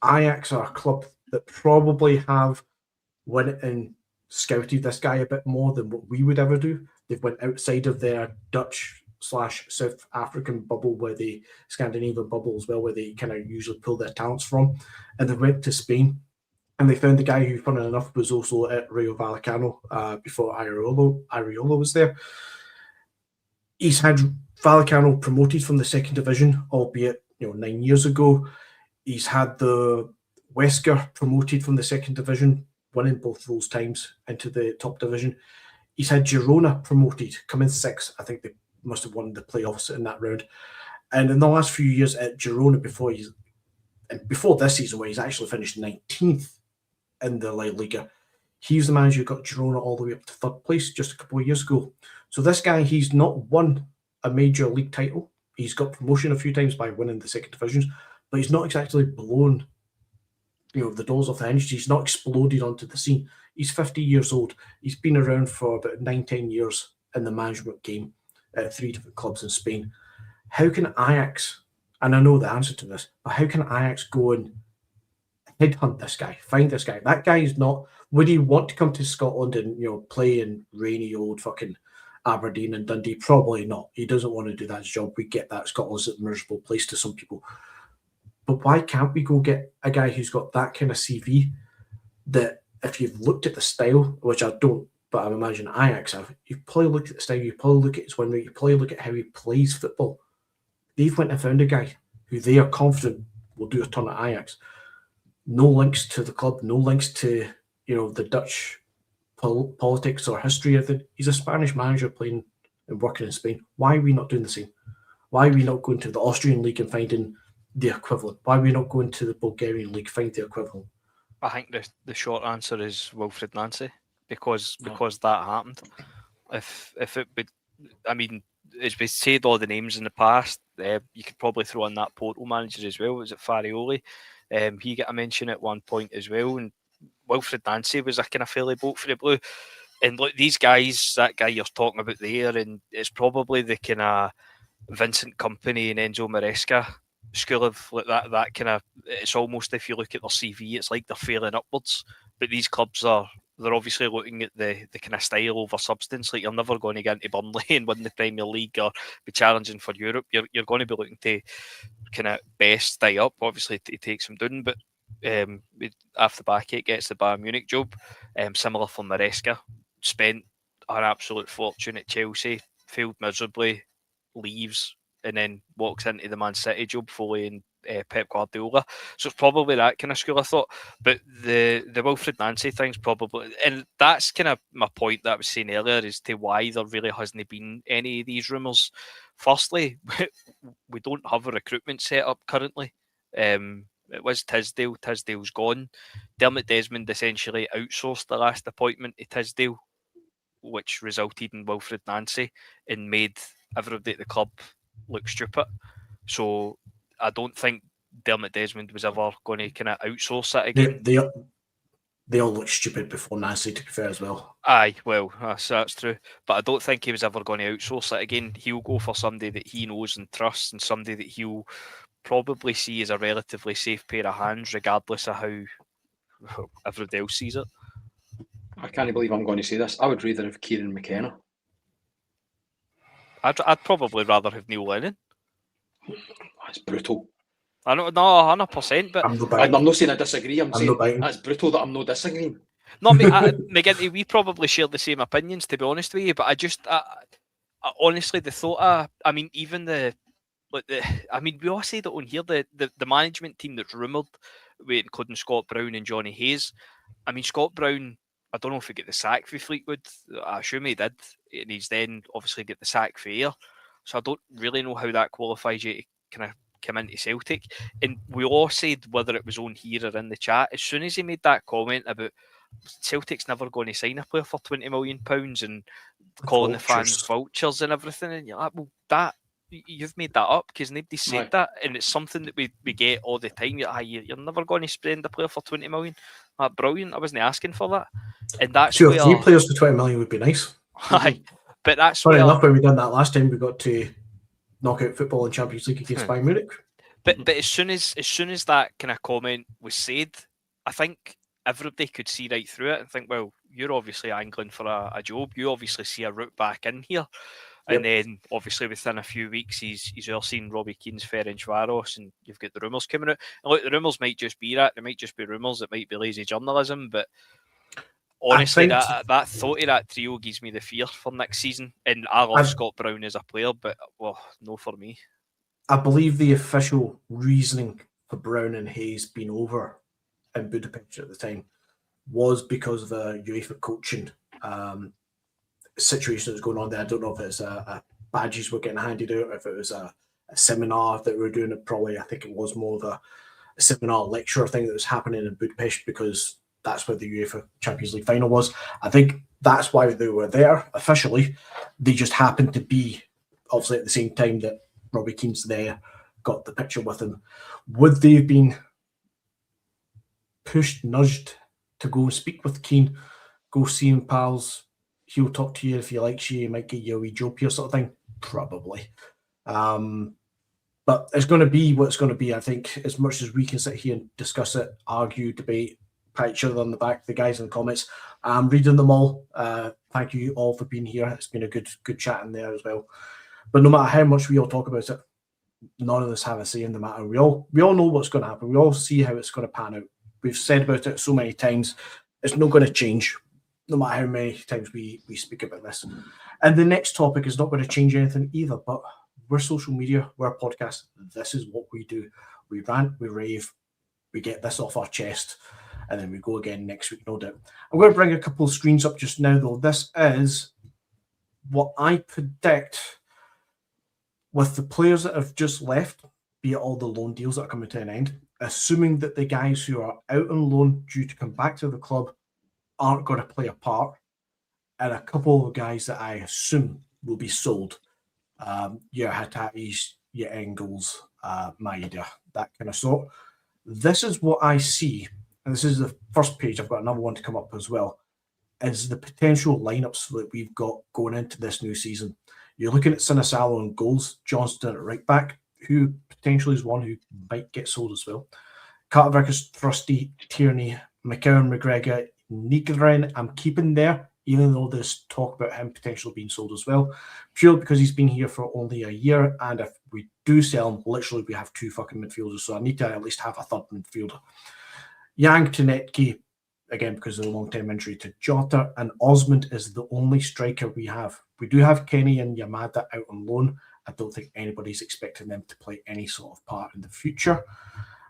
Ajax are a club that probably have went and scouted this guy a bit more than what we would ever do. They've went outside of their Dutch/South African bubble, Scandinavian bubble as well, where they kind of usually pull their talents from. And they went to Spain. And they found the guy who, funny enough, was also at Rayo Vallecano before Areola was there. He's had Vallecano promoted from the second division, albeit 9 years ago. He's had the Wesker promoted from the second division, winning both those times into the top division. He's had Girona promoted, come in 6th. I think they must have won the playoffs in that round. And in the last few years at Girona, before this season, where he's actually finished 19th in the La Liga, he was the manager who got Girona all the way up to 3rd place just a couple of years ago. So this guy, he's not won a major league title. He's got promotion a few times by winning the second divisions, but he's not exactly blown the doors off the hinges. He's not exploded onto the scene. He's 50 years old. He's been around for about 9-10 years in the management game at 3 different clubs in Spain. How can Ajax, and I know the answer to this, but how can Ajax go and headhunt this guy, find this guy? That guy is not, would he want to come to Scotland and, you know, play in rainy old fucking Aberdeen and Dundee? Probably not. He doesn't want to do that job. We get that. Scotland's a miserable place to some people. But why can't we go get a guy who's got that kind of CV that if you've looked at the style, which I don't, but I imagine Ajax have, you've probably looked at the style, you probably look at his win rate, you probably look at how he plays football. They've went and found a guy who they are confident will do a ton at Ajax. No links to the club, no links to, you know, the Dutch politics or history of it. He's a Spanish manager playing and working in Spain. Why are we not doing the same? Why are we not going to the Austrian league and finding the equivalent? Why are we not going to the Bulgarian league, find the equivalent? I think the short answer is Wilfred Nancy, because that happened. If it would, I mean, as we said all the names in the past, you could probably throw in that Porto manager as well. Was it Farioli? He got a mention at one point as well, and Wilfred Nancy was a kind of fairly boat for the blue. And look, these guys, that guy you're talking about there, and it's probably the kind of Vincent Kompany and Enzo Maresca school of like that kind of. It's almost, if you look at their CV, it's like they're failing upwards. But these clubs they're obviously looking at the kind of style over substance. Like, you're never going to get into Burnley and win the Premier League or be challenging for Europe. You're going to be looking to kind of best stay up. Obviously, it takes them down, but after the back, it gets the Bayern Munich job. Similar for Maresca, spent an absolute fortune at Chelsea, failed miserably, leaves, and then walks into the Man City job following Pep Guardiola. So it's probably that kind of school of thought. But the Wilfred Nancy thing's probably, and that's kind of my point that I was saying earlier, as to why there really hasn't been any of these rumours. Firstly, we don't have a recruitment set up currently. It was Tisdale. Tisdale's gone. Dermot Desmond essentially outsourced the last appointment to Tisdale, which resulted in Wilfred Nancy and made everybody at the club look stupid. So I don't think Dermot Desmond was ever going to kind of outsource it again. They all look stupid before Nancy, to be fair, as well. Aye, well, that's true. But I don't think he was ever going to outsource it again. He'll go for somebody that he knows and trusts, and somebody that he'll probably see as a relatively safe pair of hands, regardless of how everybody else sees it. I can't believe I'm going to say this. I would rather have Kieran McKenna. I'd probably rather have Neil Lennon. That's brutal. I know, no, 100%. But I'm not saying I disagree. I'm saying that's brutal that I'm not disagreeing. No, McGinty, we probably share the same opinions, to be honest with you. But I honestly, the thought, I mean, even we all say that on here, the management team that's rumoured, including Scott Brown and Johnny Hayes. I mean, Scott Brown, I don't know if he got the sack for Fleetwood. I assume he did, and he's then obviously get the sack for Ayr. So I don't really know how that qualifies you to kind of come into Celtic. And we all said, whether it was on here or in the chat, as soon as he made that comment about Celtic's never going to sign a player for £20 million and calling the fans vultures and everything, and you're like, well, you've made that up, because nobody said that, and it's something that we get all the time. You're never going to spend a player for £20 million. Like, brilliant! I wasn't asking for that, and that's 2 or 3 players for £20 million would be nice. Aye, but that's funny enough, when we done that last time, we got to knock out football in Champions League against Bayern Munich. But as soon as that kind of comment was said, I think everybody could see right through it and think, well, you're obviously angling for a job. You obviously see a route back in here. Yep. And then, obviously, within a few weeks, he's all seen Robbie Keane's Ferencváros, and you've got the rumours coming out. And look, the rumours might just be that. They might just be rumours. It might be lazy journalism. But honestly, that thought of that trio gives me the fear for next season. And I love Scott Brown as a player, but, well, no for me. I believe the official reasoning for Brown and Hayes being over in Budapest at the time was because of the UEFA coaching situation that was going on there. I don't know if it's badges were getting handed out, if it was a seminar that we were doing. I think it was more of a seminar lecture thing that was happening in Budapest, because that's where the UEFA Champions League final was. I think that's why they were there officially. They just happened to be, obviously, at the same time that Robbie Keane's there, got the picture with him. Would they have been nudged to go and speak with Keane go see him, pals. He'll talk to you if he likes you. He might get you a wee joke here, sort of thing. Probably. But it's going to be what it's going to be. I think as much as we can sit here and discuss it, argue, debate, pat each other on the back, the guys in the comments, I'm reading them all. Thank you all for being here. It's been a good chat in there as well. But no matter how much we all talk about it, none of us have a say in the matter. We all know what's going to happen. We all see how it's going to pan out. We've said about it so many times. It's not going to change, no matter how many times we speak about this. And the next topic is not going to change anything either, but we're social media, we're a podcast. This is what we do. We rant, we rave, we get this off our chest, and then we go again next week, no doubt. I'm going to bring a couple of screens up just now, though. This is what I predict with the players that have just left, be it all the loan deals that are coming to an end, assuming that the guys who are out on loan due to come back to the club aren't going to play a part, and a couple of guys that I assume will be sold. Your Hatatis, your Engels, Maeda, that kind of sort. This is what I see, and this is the first page. I've got another one to come up as well, is the potential lineups that we've got going into this new season. You're looking at Sinisalo and goals, Johnston at right back, who potentially is one who might get sold as well. Carter Vickers, Thrusty, Tierney, McCowan, McGregor, Nigren, I'm keeping there, even though there's talk about him potentially being sold as well, purely because he's been here for only a year, and if we do sell him, literally we have two fucking midfielders, so I need to at least have a third midfielder. Yang to Netke, again because of the long-term injury to Jota, and Osmond is the only striker we have. We do have Kenny and Yamada out on loan. I don't think anybody's expecting them to play any sort of part in the future.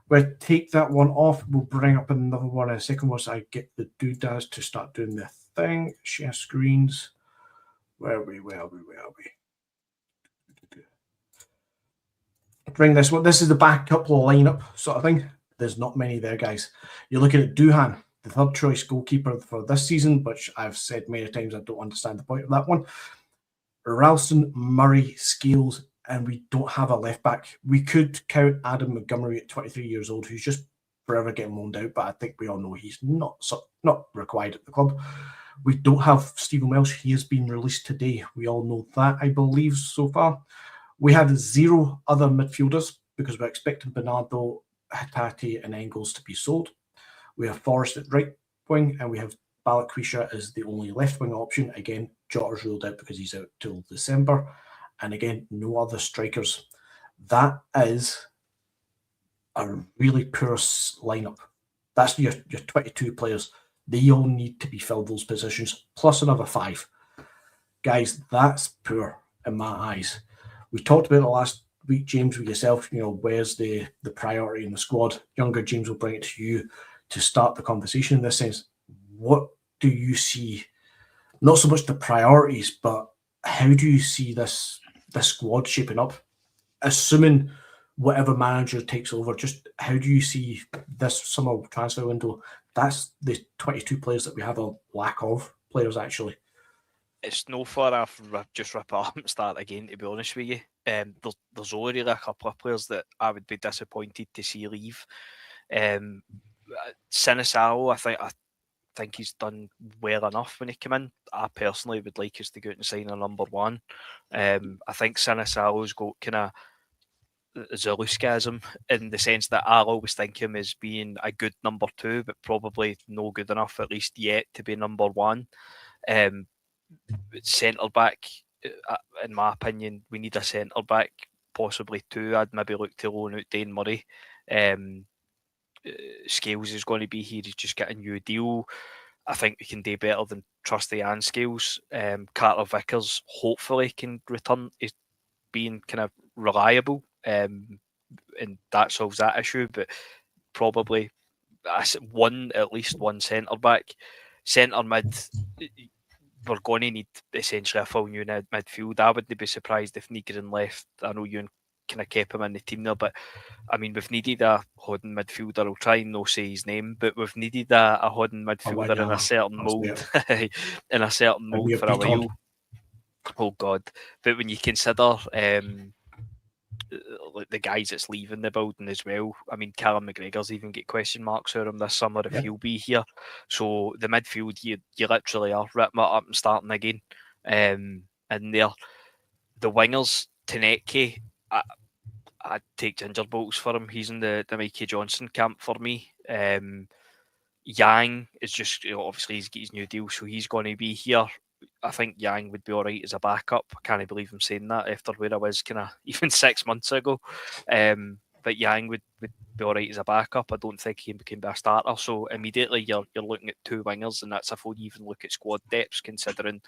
We'll take that one off. We'll bring up another one in a second once I get the doodads to start doing the thing. Share screens. Where are we? Bring this one. This is the backup lineup sort of thing. There's not many there, guys. You're looking at Duhan, the third choice goalkeeper for this season, which I've said many times I don't understand the point of that one. Ralston, Murray, Scales, and we don't have a left back. We could count Adam Montgomery at 23 years old, who's just forever getting loaned out, but I think we all know he's not required at the club. We don't have Stephen Welsh. He has been released today. We all know that, I believe, so far. We have 0 other midfielders because we're expecting Bernardo, Hatate, and Engels to be sold. We have Forrest at right wing, and we have Balakwisha as the only left wing option. Again, Jota's ruled out because he's out till December. And again, no other strikers. That is a really poor lineup. That's your 22 players. They all need to be filled, those positions, plus another 5. Guys, that's poor in my eyes. We talked about it last week, James, with yourself. Where's the priority in the squad? Younger James will bring it to you to start the conversation in this sense. What do you see? Not so much the priorities, but how do you see this squad shaping up? Assuming whatever manager takes over, just how do you see this summer transfer window? That's the 22 players that we have a lack of players, actually. It's no far off just rip it up and start again, to be honest with you. There's already a couple of players that I would be disappointed to see leave. Sinisalo, I think he's done well enough when he came in. I personally would like us to go out and sign a number 1. I think Sinisalo's got kind of Zaluskasm in the sense that I always think him as being a good number 2, but probably no good enough, at least yet, to be number 1. Centre back, in my opinion, we need a centre back, possibly 2. I'd maybe look to loan out Dane Murray. Scales is going to be here. He's just getting a new deal. I think we can do better than Trusty and Scales. Carter Vickers hopefully can return to being kind of reliable, and that solves that issue. But probably at least one centre back. Centre mid, we're going to need essentially a full new midfield. I wouldn't be surprised if Nigren left. I know you kind of kept him in the team there, but I mean, we've needed a holding midfielder. I'll try and not say his name, but we've needed a holding midfielder in a certain mould, in a certain mould for a while. Oh God! But when you consider like the guys that's leaving the building as well. I mean, Callum McGregor's even get question marks out of him this summer if he'll be here. So the midfield, you literally are ripping it up and starting again. And there, the wingers, Taneke, I'd take ginger bolts for him. He's in the Mikey Johnson camp for me. Yang is just, obviously he's got his new deal, so he's going to be here. I think Yang would be all right as a backup. I can't believe I'm saying that after where I was kind of even 6 months ago. But Yang would be all right as a backup. I don't think he can be a starter. So immediately you're looking at two wingers, and that's before you even look at squad depths, considering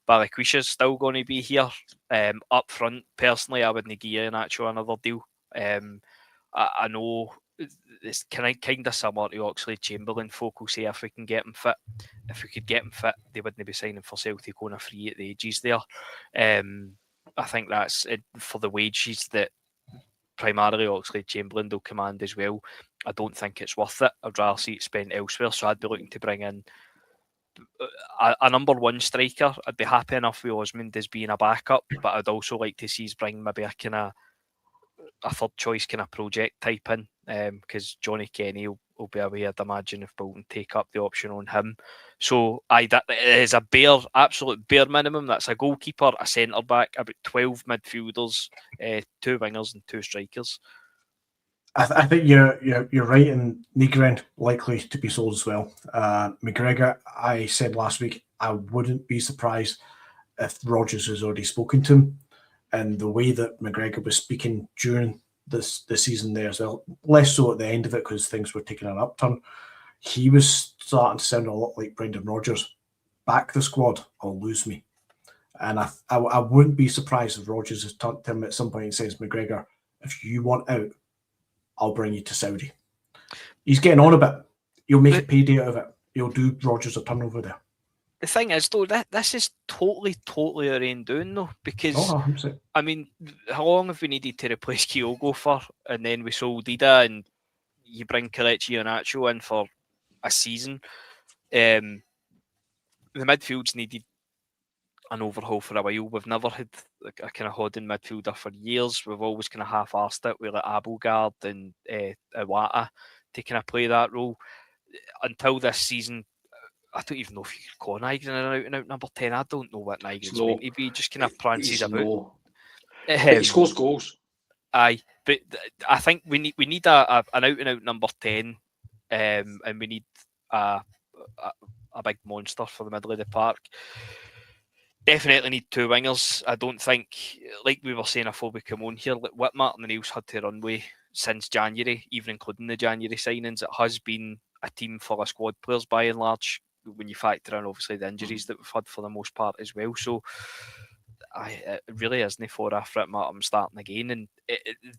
Balikwisha's still going to be here. Up front, personally, I wouldn't give Iheanacho another deal. I know it's kind of similar to Oxlade-Chamberlain. Folk will say if we can get him fit, if we could get him fit, they wouldn't be signing for Celtic on a free at the ages there. I think that's it for the wages that primarily Oxlade-Chamberlain will command as well. I don't think it's worth it. I'd rather see it spent elsewhere. So I'd be looking to bring in a number one striker. I'd be happy enough with Osmond as being a backup, but I'd also like to see us bring maybe a kind of a third choice kind of project type in, because Johnny Kenny will be away, I'd imagine, if Bolton take up the option on him. So that is a absolute bare minimum. That's a goalkeeper, a centre back, about 12 midfielders, 2 wingers and 2 strikers. I think you're right, and Nygren likely to be sold as well. McGregor, I said last week, I wouldn't be surprised if Rodgers has already spoken to him, and the way that McGregor was speaking during the season there as well, less so at the end of it because things were taking an upturn. He was starting to sound a lot like Brendan Rodgers. Back the squad, or lose me. And I wouldn't be surprised if Rodgers has turned to him at some point and says, McGregor, if you want out, I'll bring you to Saudi. He's getting on a bit. He'll make a payday out of it. He'll do Rodgers a turnover there. The thing is, though, this is totally our own doing, though, because, I mean, how long have we needed to replace Kyogo for? And then we sold Dida, and you bring Kelechi Iheanacho in for a season. The midfield's needed an overhaul for a while. We've never had a kind of holding midfielder for years. We've always kind of half-arsed it with like Abelgard and Iwata to kind of play that role. Until this season, I don't even know if you could call Nygren an out-and-out number 10. I don't know what Nygren's meant to be. Just kind of prances about. He scores goals. Aye, but I think we need an out-and-out number 10, and we need a big monster for the middle of the park. Definitely need 2 wingers. I don't think, like we were saying before we come on here, like what Martin O'Neill's had to run with since January, even including the January signings, it has been a team full of squad players by and large, when you factor in obviously the injuries that we've had for the most part as well. So it really isn't for after it, I'm starting again. And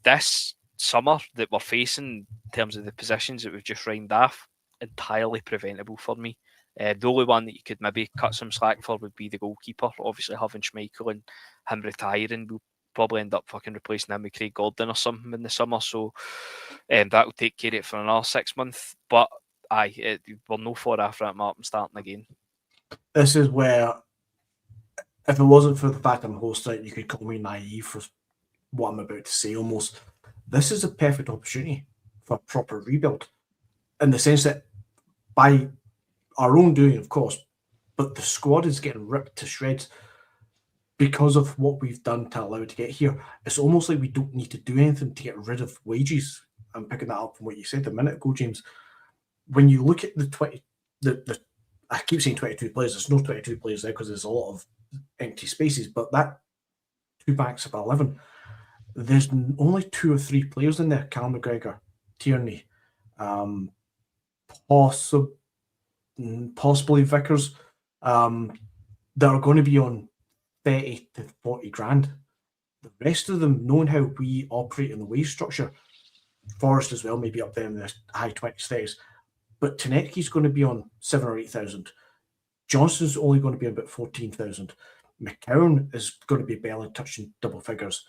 this summer that we're facing in terms of the positions that we've just rounded off, entirely preventable for me. The only one that you could maybe cut some slack for would be the goalkeeper. Obviously having Schmeichel and him retiring, we'll probably end up fucking replacing him with Craig Gordon or something in the summer. So that will take care of it for another 6 months. But we're no far after that, Martin, starting again. This is where, if it wasn't for the fact I'm hosting, you could call me naive for what I'm about to say almost. This is a perfect opportunity for a proper rebuild, in the sense that by our own doing, of course, but the squad is getting ripped to shreds because of what we've done to allow it to get here. It's almost like we don't need to do anything to get rid of wages. I'm picking that up from what you said a minute ago, James. When you look at I keep saying 22 players, there's no 22 players there because there's a lot of empty spaces, but that 2 backs of 11, there's only 2 or 3 players in there, Callum McGregor, Tierney, possibly Vickers, that are going to be on 30 to 40 grand. The rest of them, knowing how we operate in the wage structure, Forrest as well, maybe up there in the high 20s, 30s, but Taneki's going to be on 7,000 or 8,000. Johnson's only going to be about 14,000. McCowan is going to be barely touching double figures.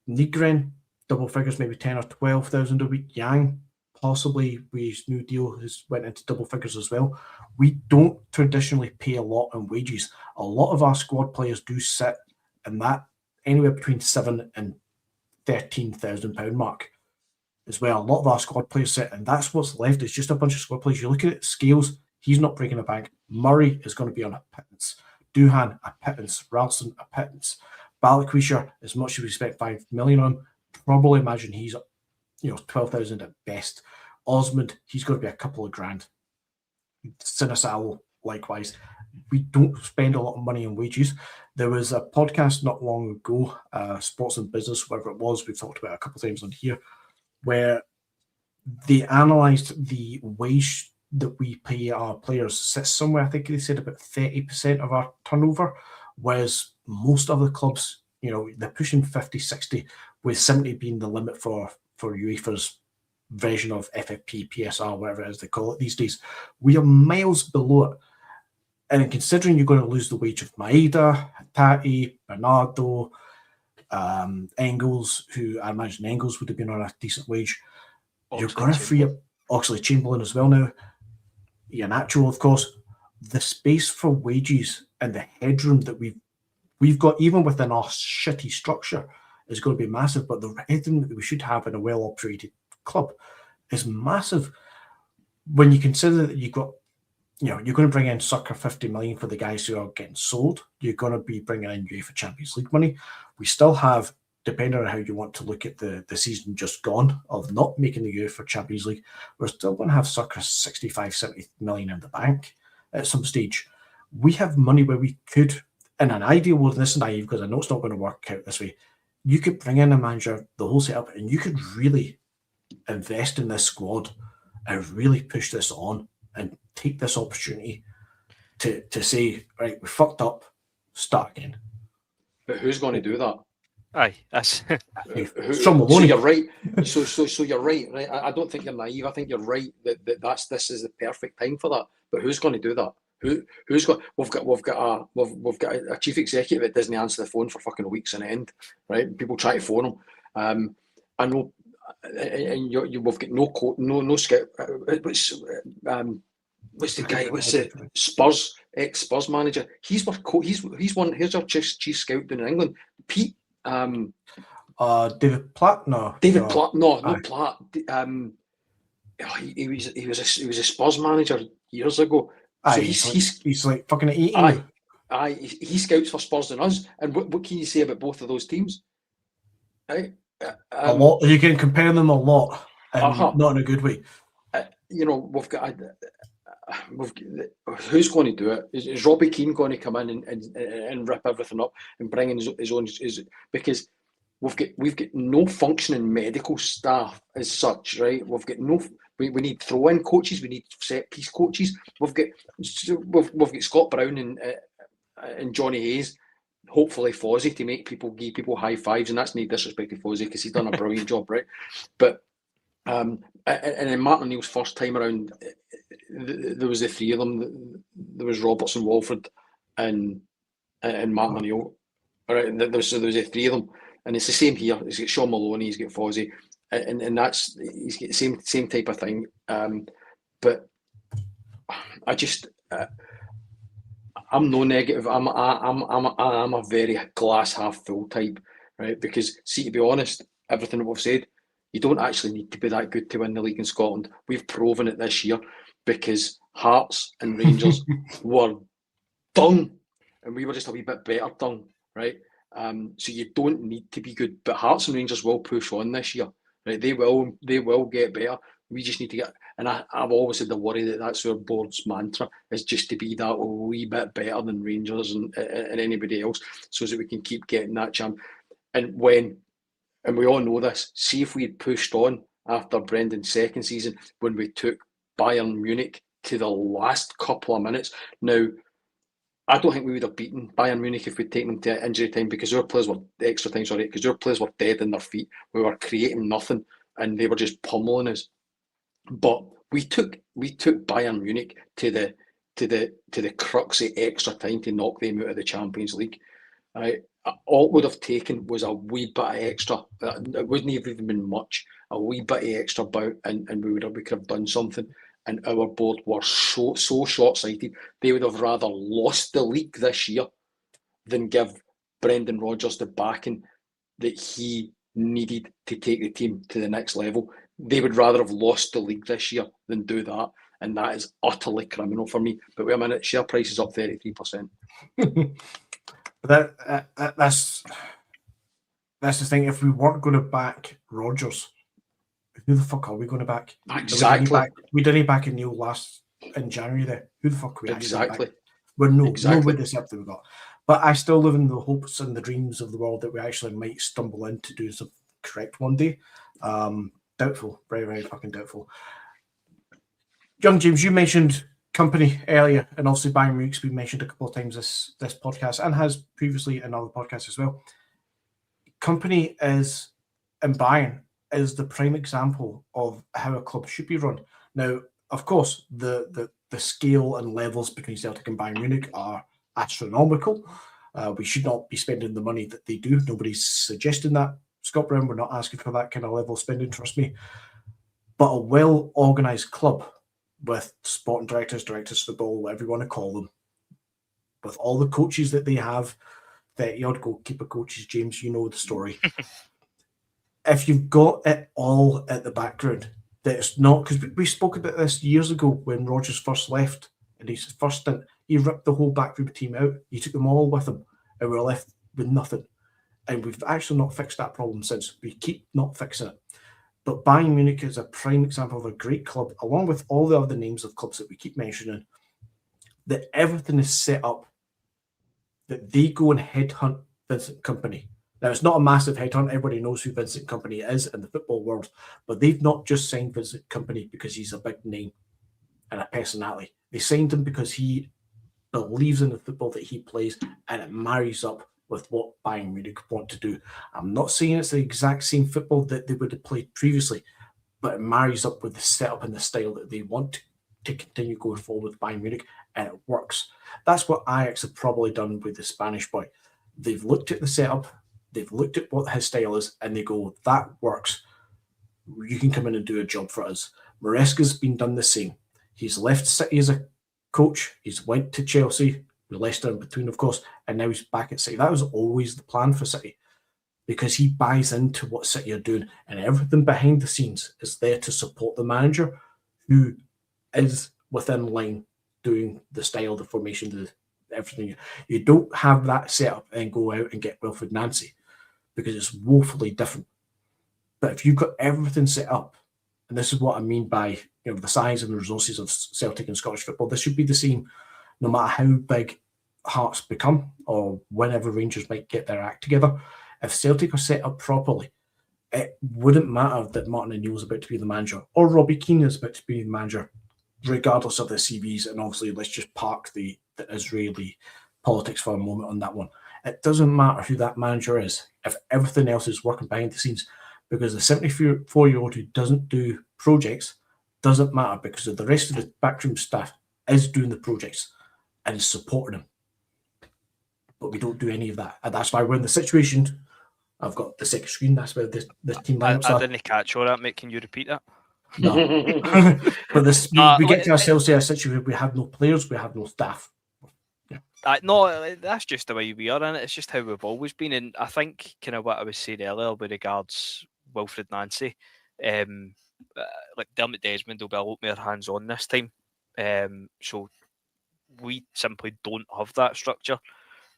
Nygren, double figures, maybe 10 or 12,000 a week. Yang, possibly with his new deal, has went into double figures as well. We don't traditionally pay a lot on wages. A lot of our squad players do sit in that anywhere between 7 and £13,000 mark as well. A lot of our squad players sit, and that's what's left. It's just a bunch of squad players. You look at it, Scales, he's not breaking a bank. Murray is going to be on a pittance. Doohan, a pittance. Ralston, a pittance. Balikwisha, as much as we spent 5 million on, probably imagine he's 12,000 at best. Osmond, he's going to be a couple of grand. Sinisalo, likewise. We don't spend a lot of money on wages. There was a podcast not long ago, Sports and Business, whatever it was, we've talked about it a couple of times on here, where they analysed the wage that we pay our players sits somewhere, I think they said about 30% of our turnover, whereas most other clubs, they're pushing 50, 60, with 70 being the limit for UEFA's version of FFP, PSR, whatever it is they call it these days. We are miles below it. And considering you're going to lose the wage of Maeda, Hatate, Bernardo, Engels, who I imagine Engels would have been on a decent wage, you're going to free up Oxlade-Chamberlain as well now. Iheanacho, of course. The space for wages and the headroom that we've got, even within our shitty structure, is going to be massive. But the headroom that we should have in a well-operated club is massive. When you consider that you've got, you're going to bring in circa 50 million for the guys who are getting sold. You're going to be bringing in UEFA Champions League money. We still have, depending on how you want to look at the season just gone of not making the UEFA Champions League, we're still going to have circa 65, 70 million in the bank at some stage. We have money where we could, in an ideal world, this is naive because I know it's not going to work out this way, you could bring in a manager, the whole setup, and you could really invest in this squad and really push this on and take this opportunity to say, right, we fucked up, start again. But who's going to do that? Aye, that's so you're right. So you're right. I don't think you're naive. I think you're right that this is the perfect time for that. But who's going to do that? Who's got? We've got a chief executive that doesn't answer the phone for fucking weeks on end, right? People try to phone him. I know, and we've got no scout. What's the guy? What's the Spurs ex-Spurs manager? He's one. Here's our chief scout down in England, Pete. David Platt? No. David Platt? No, not Platt. He was a Spurs manager years ago. So he's like fucking eating. Aye, he scouts for Spurs and us. And what can you say about both of those teams? Right? A lot. You can compare them a lot, not in a good way. We've got. Who's going to do it? Is Robbie Keane going to come in and rip everything up and bring in his own? Because we've got no functioning medical staff as such, right? We've got no. We need throw-in coaches. We need set-piece coaches. We've got Scott Brown and Johnny Hayes. Hopefully Fozzie to give people high fives, and that's no disrespect to Fozzie because he's done a brilliant job, right? But and in Martin O'Neill's first time around, there was the three of them. There was Robertson, Walford, and Martin O'Neill. All right, there was the three of them, and it's the same here. He's got Sean Maloney, he's got Fozzie, and that's he's got the same type of thing. But I just. I'm no negative. I'm a very glass half full type, right? Because see, to be honest, everything that we've said, you don't actually need to be that good to win the league in Scotland. We've proven it this year because Hearts and Rangers were done, and we were just a wee bit better done, right? So you don't need to be good, but Hearts and Rangers will push on this year, right? They will get better. We just need to get, and I've always had the worry that that's our board's mantra is just to be that wee bit better than Rangers and anybody else, so that we can keep getting that champ. And we all know this. See if we had pushed on after Brendan's second season when we took Bayern Munich to the last couple of minutes. Now, I don't think we would have beaten Bayern Munich if we'd taken them to injury time because our players were because our players were dead in their feet. We were creating nothing, and they were just pummeling us. But we took Bayern Munich to the crux of extra time to knock them out of the Champions League. Right? All it would have taken was a wee bit of extra. It wouldn't have even been much. A wee bit of extra bout, and we could have done something. And our board were so short-sighted. They would have rather lost the league this year than give Brendan Rodgers the backing that he needed to take the team to the next level. They would rather have lost the league this year than do that, and that is utterly criminal for me. But wait a minute, share price is up 33%. That's the thing. If we weren't going to back Rodgers, who the fuck are we going to back? Exactly. We didn't back Neil in January there. Who the fuck are we exactly. back? We're no exactly. with this up that we got. But I still live in the hopes and the dreams of the world that we actually might stumble in to do something correct one day. Doubtful. Very, very fucking doubtful. Young James, you mentioned company earlier, and obviously Bayern Munich's been mentioned a couple of times this podcast, and has previously in other podcasts as well. Company is, and Bayern is the prime example of how a club should be run. Now, of course, the scale and levels between Celtic and Bayern Munich are astronomical. We should not be spending the money that they do. Nobody's suggesting that. Scott Brown, we're not asking for that kind of level of spending, trust me. But a well-organised club with sporting directors of football, whatever you want to call them, with all the coaches that they have, 30-odd goalkeeper coaches, James, you know the story. If you've got it all at the background, that it's not, because we spoke about this years ago when Rodgers first left, and his first stint, he ripped the whole backroom team out. He took them all with him, and we were left with nothing. And we've actually not fixed that problem since. We keep not fixing it. But Bayern Munich is a prime example of a great club, along with all the other names of clubs that we keep mentioning, that everything is set up, that they go and headhunt Vincent Kompany. Now, it's not a massive headhunt. Everybody knows who Vincent Kompany is in the football world, but they've not just signed Vincent Kompany because he's a big name and a personality. They signed him because he believes in the football that he plays, and it marries up with what Bayern Munich want to do. I'm not saying it's the exact same football that they would have played previously, but it marries up with the setup and the style that they want to continue going forward with Bayern Munich, and it works. That's what Ajax have probably done with the Spanish boy. They've looked at the setup, they've looked at what his style is, and they go, that works. You can come in and do a job for us. Maresca's been done the same. He's left City as a coach. He's went to Chelsea, with Leicester in between, of course, and now he's back at City. That was always the plan for City, because he buys into what City are doing, and everything behind the scenes is there to support the manager, who is within line doing the style, the formation, everything. You don't have that set up and go out and get Wilfred Nancy, because it's woefully different. But if you've got everything set up, and this is what I mean by the size and the resources of Celtic and Scottish football, this should be the same no matter how big Hearts become, or whenever Rangers might get their act together. If Celtic are set up properly, it wouldn't matter that Martin O'Neill is about to be the manager, or Robbie Keane is about to be the manager, regardless of their CVs. And obviously, let's just park the Israeli politics for a moment on that one. It doesn't matter who that manager is if everything else is working behind the scenes, because the 74-year-old who doesn't do projects doesn't matter, because of the rest of the backroom staff is doing the projects and is supporting them. But we don't do any of that. And that's why we're in the situation. I've got the second screen. That's where the team lineups are. I didn't catch all that, mate. Can you repeat that? No. But we get to ourselves to a situation where we have no players, we have no staff. No, that's just the way we are, and it's just how we've always been. And I think kind of what I was saying earlier with regards Wilfred Nancy, like Dermot Desmond will be a lot more hands-on this time. So we simply don't have that structure.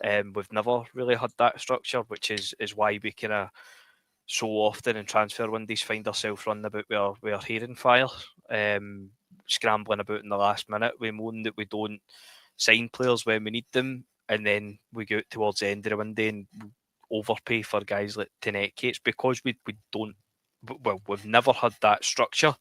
We've never really had that structure, which is why we kind of so often in transfer windows find ourselves running about with our hair in fire, scrambling about in the last minute. We moan that we don't sign players when we need them, and then we go out towards the end of the window and overpay for guys like Tenecki. It's because we don't, well, we've never had that structure.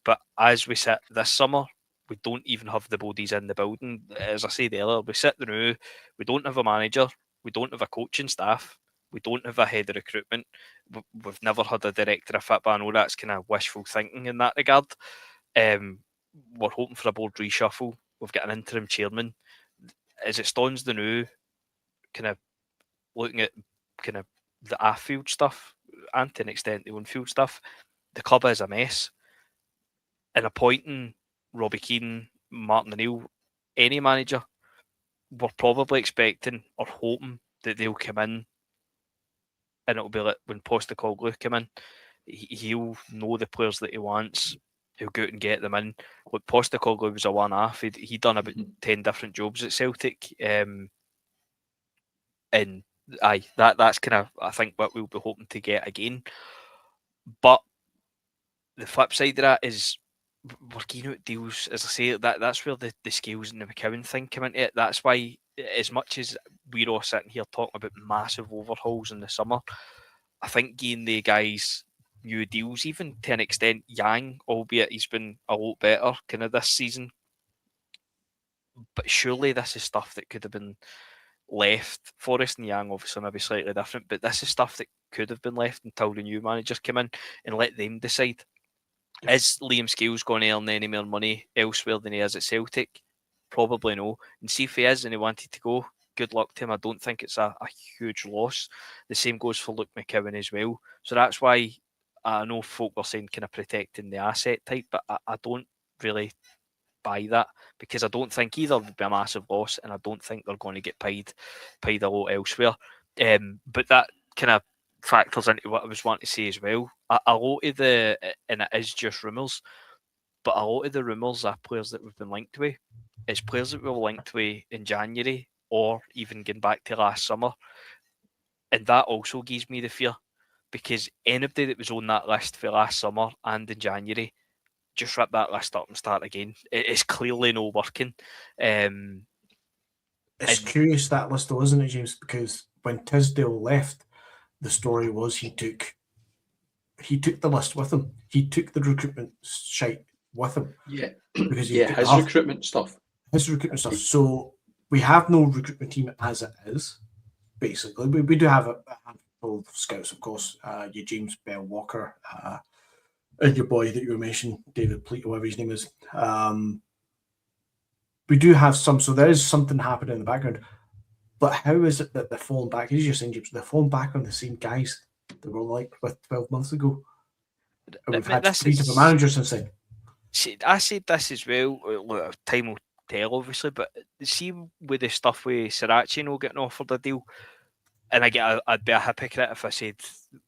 But as we sit this summer, we don't even have the bodies in the building. As I said earlier, we sit there now, we don't have a manager, we don't have a coaching staff, we don't have a head of recruitment, we've never had a director of football. I know that's kind of wishful thinking in that regard. We're hoping for a board reshuffle. We've got an interim chairman. As it stands the new, kind of looking at kind of the off-field stuff and to an extent the on-field stuff, the club is a mess. And appointing Robbie Keane, Martin O'Neill, any manager, we're probably expecting or hoping that they'll come in and it'll be like when Postecoglou come in, he'll know the players that he wants. He'll go out and get them in. Look, Postecoglou was a one-off. He'd done about 10 different jobs at Celtic. And that's kind of, I think, what we'll be hoping to get again. But the flip side of that is working out deals, as I say, that's where the scales and the McCowan thing come into it. That's why, as much as we're all sitting here talking about massive overhauls in the summer, I think getting the guys new deals, even to an extent, Yang, albeit he's been a lot better kind of this season. But surely this is stuff that could have been left. Forrest and Yang obviously maybe slightly different, but this is stuff that could have been left until the new managers come in and let them decide. Is Liam Scales going to earn any more money elsewhere than he is at Celtic? Probably no. And see if he is and he wanted to go, good luck to him. I don't think it's a huge loss. The same goes for Luke McCowan as well. So that's why I know folk were saying kind of protecting the asset type, but I don't really buy that, because I don't think either would be a massive loss, and I don't think they're going to get paid a lot elsewhere. But that kind of factors into what I was wanting to say as well. A lot of the, and it is just rumours, but a lot of the rumours are players that we've been linked with. It's players that we were linked with in January, or even going back to last summer. And that also gives me the fear, because anybody that was on that list for last summer and in January, just rip that list up and start again. It's clearly not working. It's curious, that list though, isn't it, James? Because when Tisdale left, the story was he took the list with him. He took the recruitment shite with him. Yeah, because his recruitment stuff. So we have no recruitment team as it is. Basically, we do have a handful of scouts, of course. Your James Bell Walker, and your boy that you were mentioning, David Pleat, whatever his name is. We do have some, so there is something happening in the background. But how is it that they're falling back? As you're saying, James, they're falling back on the same guys that were like with 12 months ago. And we've had three different managers since then. See, I said this as well. Look, time will tell, obviously, but see with the stuff with Sriracha not getting offered a deal, and I'd be a hypocrite if I said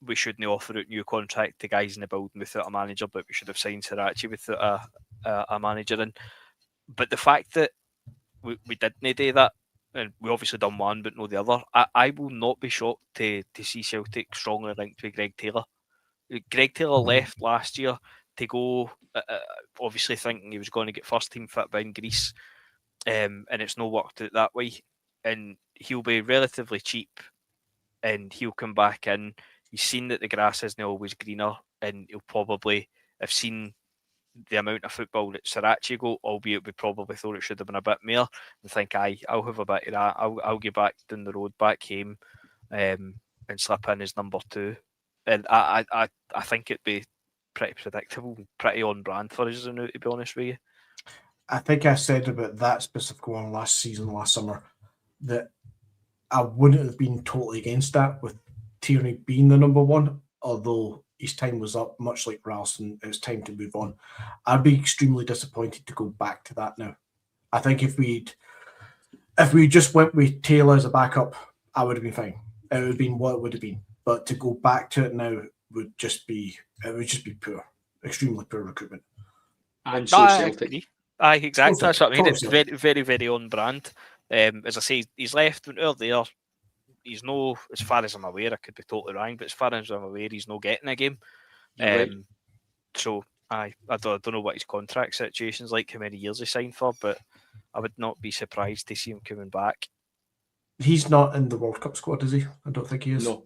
we shouldn't offer out new contract to guys in the building without a manager, but we should have signed Sriracha without a manager in. But the fact that we didn't do that, and we obviously done one but no the other, I will not be shocked to see Celtic strongly linked with Greg Taylor. Greg Taylor left last year to go, obviously thinking he was going to get first team fit by in Greece, and it's not worked out that way. And he'll be relatively cheap, and he'll come back in. He's seen that the grass isn't always greener, and he'll probably have seen the amount of football that Sriracha got, albeit we probably thought it should have been a bit more, and think, I'll have a bit of that. I'll get back down the road, back home, and slip in as number two. And I think it'd be pretty predictable, pretty on brand for us now, to be honest with you. I think I said about that specific one last summer, that I wouldn't have been totally against that with Tierney being the number one, although his time was up, much like Ralston. It was time to move on. I'd be extremely disappointed to go back to that now. I think if we just went with Taylor as a backup, I would have been fine. It would have been what it would have been. But to go back to it now would just be poor, extremely poor recruitment. And so Celtic. Aye, exactly. That's what I mean. It's Celtic. very, very, very on brand. As I say, he's left earlier. He's no, as far as I'm aware, I could be totally wrong, but as far as I'm aware, he's not getting a game. Right. So I don't know what his contract situation's like, how many years he signed for, but I would not be surprised to see him coming back. He's not in the World Cup squad, is he? I don't think he is. No.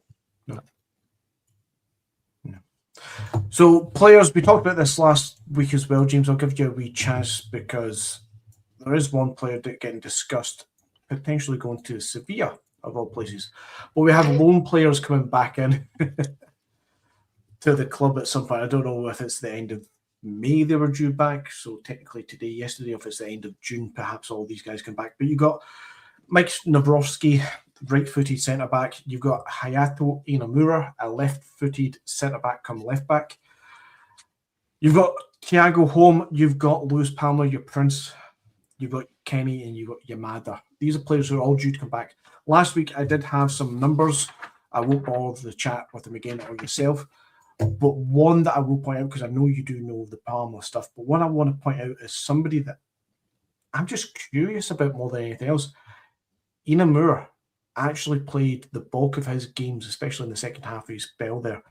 So players, we talked about this last week as well, James. I'll give you a wee chance because there is one player that getting discussed, potentially going to Sevilla, of all places. But we have loan players coming back in to the club at some point. I don't know if it's the end of May they were due back, so technically yesterday, if it's the end of June, perhaps all these guys come back. But you've got Mike Nawrowski, right-footed centre-back. You've got Hayato Inamura, a left-footed centre-back come left-back. You've got Thiago Holm. You've got Lewis Palmer, your Prince. You've got Kenny, and you've got Yamada. These are players who are all due to come back. Last week, I did have some numbers I won't bother the chat with him again or yourself. But one that I will point out, because I know you do know the Palmer stuff, but one I want to point out is somebody that I'm just curious about more than anything else. Ina Moore actually played the bulk of his games, especially in the second half of his spell there,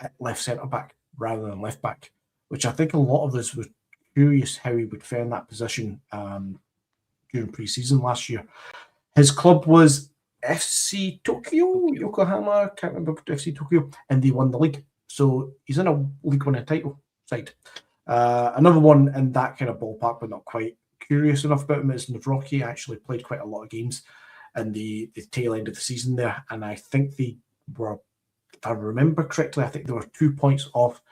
at left centre back rather than left back, which I think a lot of us were curious how he would fare in that position during pre-season last year. His club was FC Tokyo, Yokohama, can't remember, FC Tokyo, and they won the league. So he's in a league winning title side. Another one in that kind of ballpark, but not quite curious enough about him, is Nawrocki. Actually played quite a lot of games in the tail end of the season there, and I think they were, if I remember correctly, I think they were 2 points off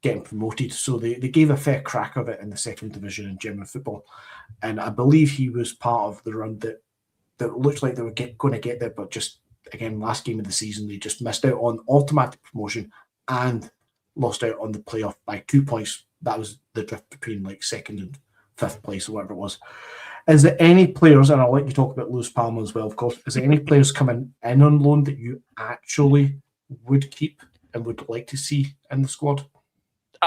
getting promoted. So they gave a fair crack of it in the second division in German football, and I believe he was part of the run that looked like they were going to get there, but just again, last game of the season they just missed out on automatic promotion and lost out on the playoff by 2 points. That was the drift between like second and fifth place or whatever it was. Is there any players, and I'll let you talk about Lewis Palmer as well, of course, is there any players coming in on loan that you actually would keep and would like to see in the squad?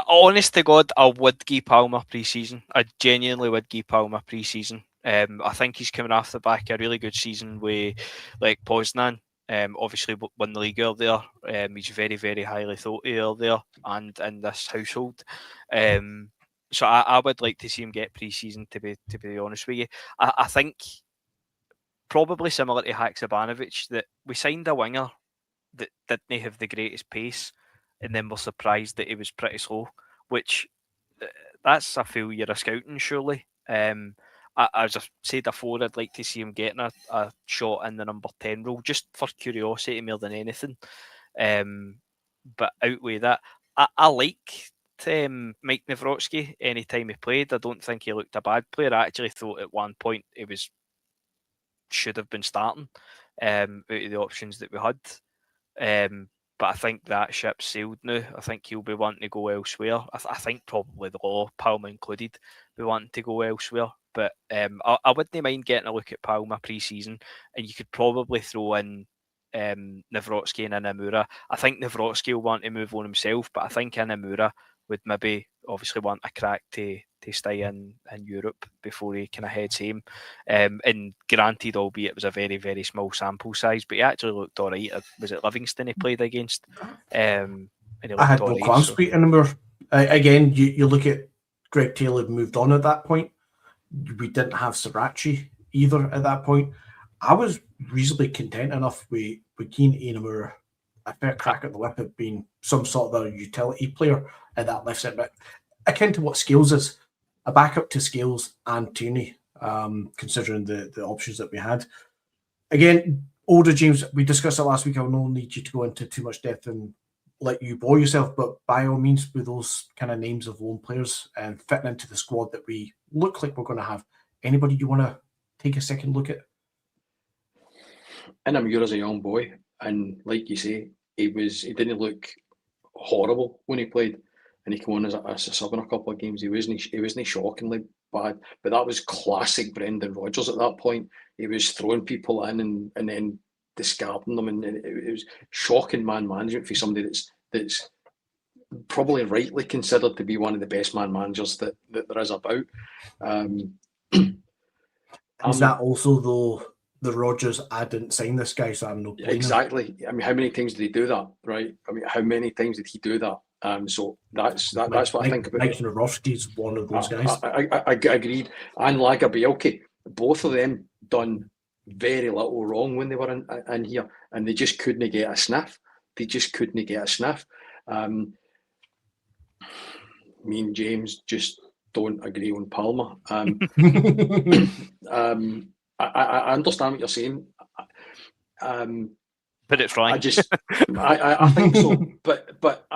Honest to God, I would give Palmer pre-season. I genuinely would give Palmer pre-season. I think he's coming off the back of a really good season with like Poznan. Obviously won the league earlier. He's very, very highly thought earlier and in this household. So I would like to see him get pre-season, to be honest with you. I think probably similar to Haksabanovic, that we signed a winger that didn't have the greatest pace, and then we're surprised that he was pretty slow, which that's a failure of scouting, surely. As I said before, I'd like to see him getting a shot in the number 10 role, just for curiosity more than anything. But outweigh that, I liked Mike Nawrocki anytime he played. I don't think he looked a bad player. I actually thought at one point he should have been starting out of the options that we had. But I think that ship's sailed now. I think he'll be wanting to go elsewhere. I think probably the law, Palmer included, be wanting to go elsewhere. But I wouldn't mind getting a look at Palmer pre-season, and you could probably throw in Nawrocki and Inamura. I think Nawrocki will want to move on himself, but I think Inamura would maybe obviously want a crack to stay in Europe before he kind of heads home. And granted, albeit it was a very, very small sample size, but he actually looked all right. Was it Livingston he played against? And he looked I had all no right, qualms so. beating him. Again, you look at Greg Taylor had moved on at that point. We didn't have Srirachi either at that point. I was reasonably content enough with Keane Inamura, a fair crack at the whip of being some sort of a utility player at that left centre back, akin to what Scales is, a backup to Scales and Tierney, considering the options that we had. Again, older James, we discussed it last week. I will not need you to go into too much depth and let you bore yourself, but by all means, with those kind of names of lone players and fitting into the squad that we look like we're going to have, anybody you want to take a second look at? Inamura as a young boy, and like you say, he didn't look horrible when he played, and he came on as a sub in a couple of games. He wasn't shockingly bad, but that was classic Brendan Rodgers at that point. He was throwing people in and then discarding them, and it was shocking man management for somebody that's probably rightly considered to be one of the best man managers that there is about. Is that also though the Rodgers, I didn't sign this guy, so I'm no blaming exactly. I mean, how many times did he do that, right? I mean, how many times did he do that? So that's what I think about. Mike Nawrocki's one of those guys. I agreed. And Lagerbielke, both of them done very little wrong when they were in here, and they just couldn't get a sniff. Me and James just don't agree on Palmer. I understand what you're saying. Put it frank. I think so. But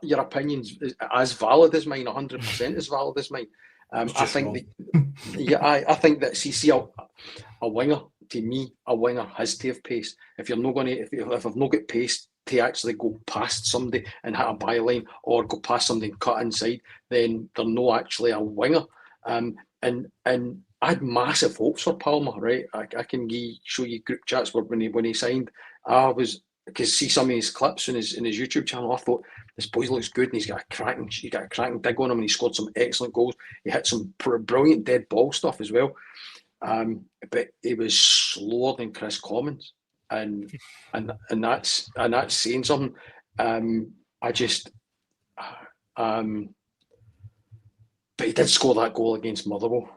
your opinion's as valid as mine. 100% as valid as mine. I think that see a winger, to me, a winger has to have pace. If you're not going to, if I've not got pace to actually go past somebody and hit a byline, or go past somebody and cut inside, then they're not actually a winger. And I had massive hopes for Palmer, right? I can show you group chats where when he signed, I was because see some of his clips in his YouTube channel, I thought this boy looks good and he's got a cracking dig on him, and he scored some excellent goals. He hit some brilliant dead ball stuff as well. But he was slower than Chris Commons, and that's saying something. But he did score that goal against Motherwell.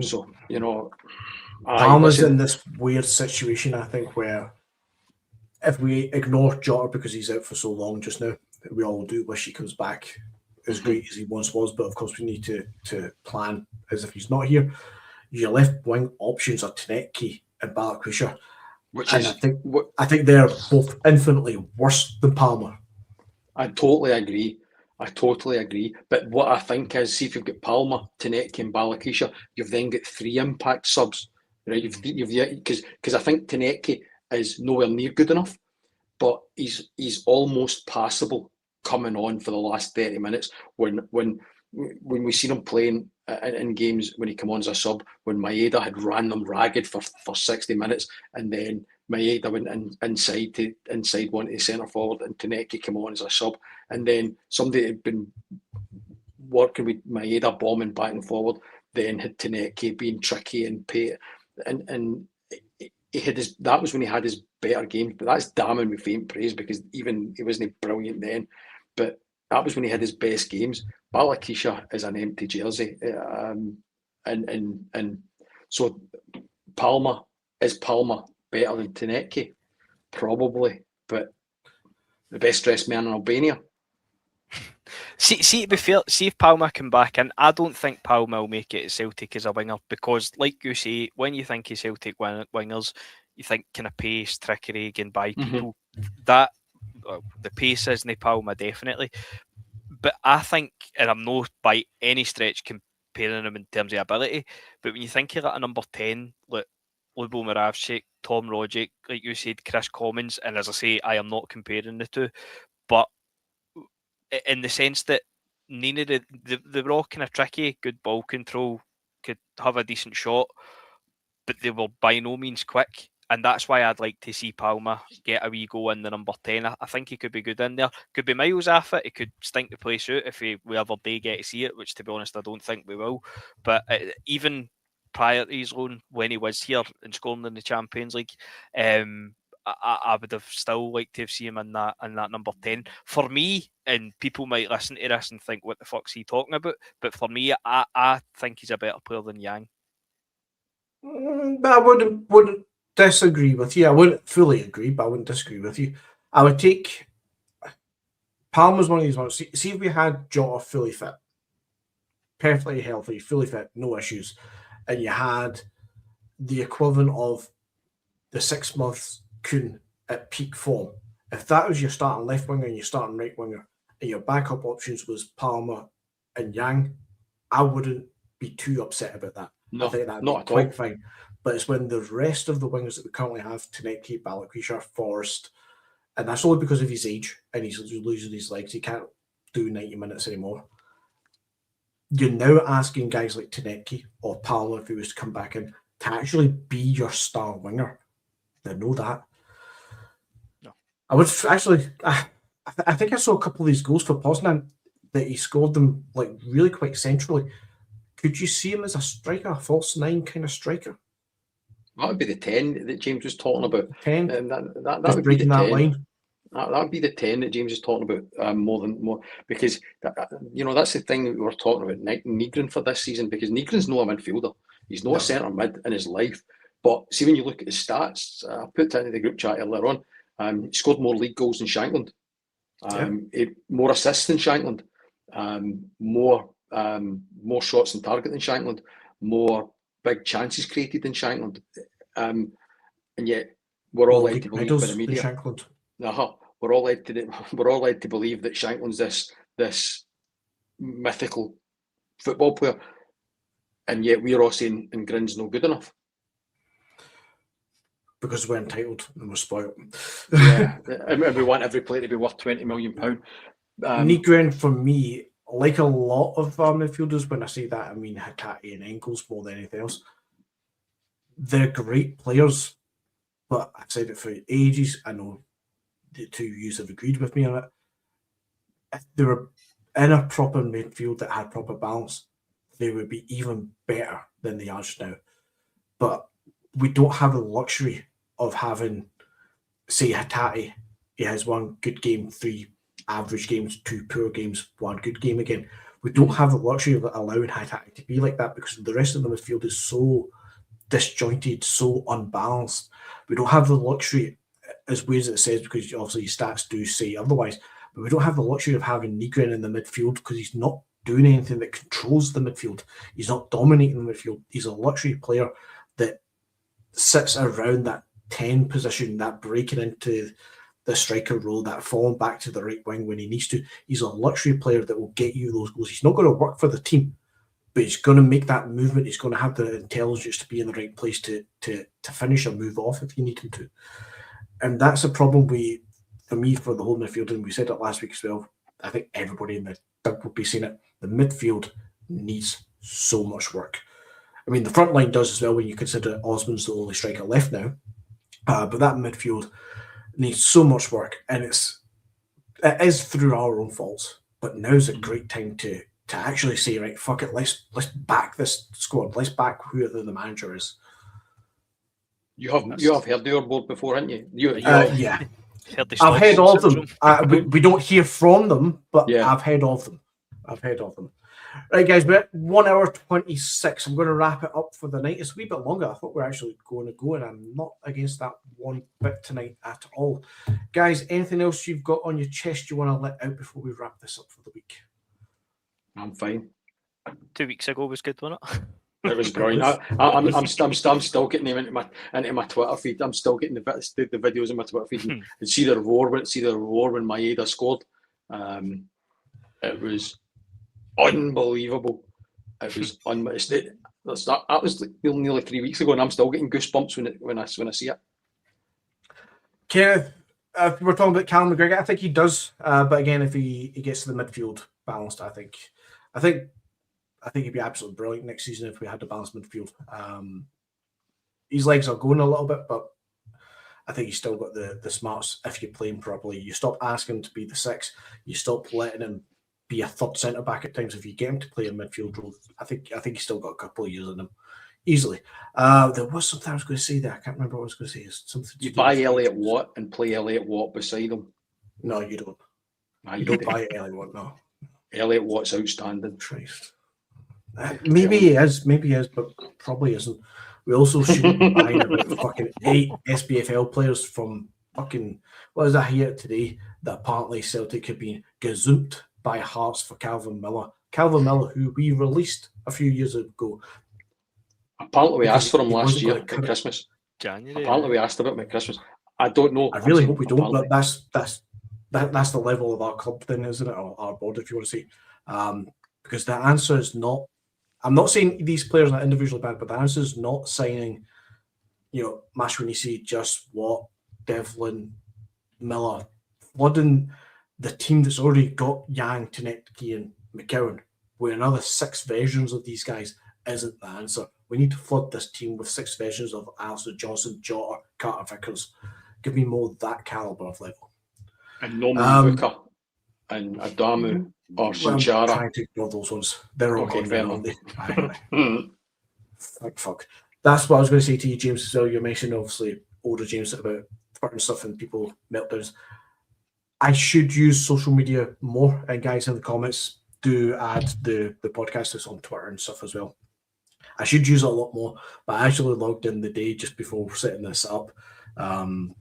So, Palmer's in this weird situation, I think, where if we ignore Jota because he's out for so long just now, we all do wish he comes back as great as he once was, but of course we need to plan as if he's not here. Your left wing options are Tenetke and Balikwisha, I think they're both infinitely worse than Palmer. I totally agree. But what I think is, see if you've got Palmer, Tenetke, and Balikwisha, you've then got 3 impact subs, right? Because I think Tenetke is nowhere near good enough, but he's almost passable coming on for the last 30 minutes when we seen him playing in games when he came on as a sub, when Maeda had ran them ragged for 60 minutes, and then Maeda went inside one to the centre forward, and Tenetke came on as a sub, and then somebody had been working with Maeda bombing back and forward, then had Tenetke being tricky and pay, and he had that was when he had his better games. But that's damning with faint praise, because even he wasn't brilliant then, but that was when he had his best games. Balikwisha is an empty jersey, and so Palmer better than Tenetke? Probably, but the best dressed man in Albania. See, to be fair, see if Palmer come back in. I don't think Palmer will make it at Celtic as a winger, because, like you say, when you think of Celtic wingers, you think kind of pace, trickery, getting by people. That the pace isn't Palmer, definitely. But I think, and I'm not by any stretch comparing him in terms of ability, but when you think of like a number 10, like Lubo Moravcik, Tom Rogic, like you said, Chris Commons, and as I say, I am not comparing the two, but in the sense that neither they were all kind of tricky, good ball control, could have a decent shot, but they were by no means quick. And that's why I'd like to see Palmer get a wee go in the number 10. I think he could be good in there. Could be miles off it. He could stink the place out if we ever do get to see it, which, to be honest, I don't think we will. But even prior to his loan, when he was here and scoring in the Champions League, I would have still liked to have seen him in that number 10. For me, and people might listen to this and think, what the fuck's he talking about? But for me, I think he's a better player than Yang. But I wouldn't disagree with you. I wouldn't fully agree, but I wouldn't disagree with you. I would take Palmer's one of these ones. See if we had Jota fully fit, perfectly healthy, fully fit, no issues, and you had the equivalent of the 6 months Kuhn at peak form. If that was your starting left winger and your starting right winger, and your backup options was Palmer and Yang, I wouldn't be too upset about that. No, I think that'd not be quite fine. But it's when the rest of the wingers that we currently have, Tenetke, Balikwisha, Forrest, and that's only because of his age and he's losing his legs. He can't do 90 minutes anymore. You're now asking guys like Tenetke or Palmer, if he was to come back in, to actually be your star winger. They know that. No. I would actually, I think I saw a couple of these goals for Poznan that he scored them like really quite centrally. Could you see him as a striker, a false 9 kind of striker? That would be the 10 that James was talking about. 10? That would be the 10. That line. That would be the 10 that James is talking about, more because that's the thing that we were talking about Nygren for this season, because Nygren's not a midfielder. He's not a centre mid in his life. But see, when you look at his stats, I put that into the group chat earlier on. He scored more league goals than Shankland, more assists than Shankland, more shots on target than Shankland, more big chances created than Shankland, and yet we're all led to believe by the media. We're all led to believe that Shankland's this mythical football player, and yet we're all saying and Grin's no good enough. Because we're entitled and we're spoiled. Yeah, and we want every player to be worth £20 million. Nygren, for me, like a lot of midfielders, when I say that, I mean Hakati and Engels more than anything else. They're great players, but I've said it for ages. I know the two of you have agreed with me on it. If they were in a proper midfield that had proper balance, they would be even better than they are just now. But we don't have the luxury of having, say, Hatate. He has one good game, 3 average games, 2 poor games, 1 good game again. We don't have the luxury of allowing Hatate to be like that because the rest of the midfield is so disjointed, so unbalanced. We don't have the luxury, as weird as it says, because obviously stats do say otherwise, but we don't have the luxury of having Nygren in the midfield because he's not doing anything that controls the midfield. He's not dominating the midfield. He's a luxury player that sits around that 10 position, that breaking into the striker role, that falling back to the right wing when he needs to. He's a luxury player that will get you those goals. He's not going to work for the team, but he's going to make that movement. He's going to have the intelligence to be in the right place to finish or move off if you need him to. And that's a problem for me, for the whole midfield, and we said it last week as well. I think everybody in the dub will be saying it. The midfield needs so much work. I mean, the front line does as well when you consider Osman's the only striker left now. But that midfield needs so much work, and it is through our own faults. But now's a great time to actually say, right, fuck it, let's back this squad. Let's back whoever the manager is. You have heard your board before, haven't you? Yeah. I've heard of them. We don't hear from them, but yeah. I've heard of them. Right, guys, we're at 1 hour 26. I'm going to wrap it up for the night. It's a wee bit longer. I thought we were actually going to go, and I'm not against that one bit tonight at all. Guys, anything else you've got on your chest you want to let out before we wrap this up for the week? I'm fine. 2 weeks ago was good, wasn't it? It was brilliant. I'm still getting them into my Twitter feed. I'm still getting the videos in my Twitter feed and see the roar when Maeda scored. It was unbelievable. It was that was nearly 3 weeks ago, and I'm still getting goosebumps when I see it. Kenneth, we're talking about Callum McGregor. I think he does, but again, if he gets to the midfield balanced, I think he'd be absolutely brilliant next season if we had the balanced midfield. His legs are going a little bit, but I think he's still got the smarts if you play him properly. You stop asking him to be the 6. You stop letting him be a third centre back at times. If you get him to play a midfield role, I think he's still got a couple of years in him easily. There was something I was going to say there. I can't remember what I was going to say. It's something you buy Elliot Watt and play Elliot Watt beside him. No, you don't. You don't buy Elliot Watt. No. Elliot Watt's outstanding. Christ. Maybe he is, but probably isn't. We also shouldn't be buying about fucking 8 SPFL players from fucking, what is that here today, that apparently Celtic have been gazumped by Hearts for Calvin Miller. Calvin Miller, who we released a few years ago. Apparently we asked for him last year at Christmas. January. Apparently we asked about him at Christmas. I don't know. I really hope we don't, but that's the level of our club then, isn't it? Or our board, if you want to say. Because the answer is not, I'm not saying these players are individually bad, but the answer is not signing, Mashwinisi, Just Watt, Devlin, Miller, flooding the team that's already got Yang, Tenetki, and McCowan with another 6 versions of these guys isn't the answer. We need to flood this team with 6 versions of Alistair Johnson, Jota, Carter Vickers. Give me more of that calibre of level. And Norman Booker and Adamu or Shinchara. I'm trying to ignore those ones. They're all okay, fair, aren't they? Fuck. That's what I was going to say to you, James, as well. You mentioned, obviously, older James about Twitter stuff and people meltdowns. I should use social media more, and guys in the comments do add the podcast that's on Twitter and stuff as well. I should use it a lot more, but I actually logged in the day just before setting this up, and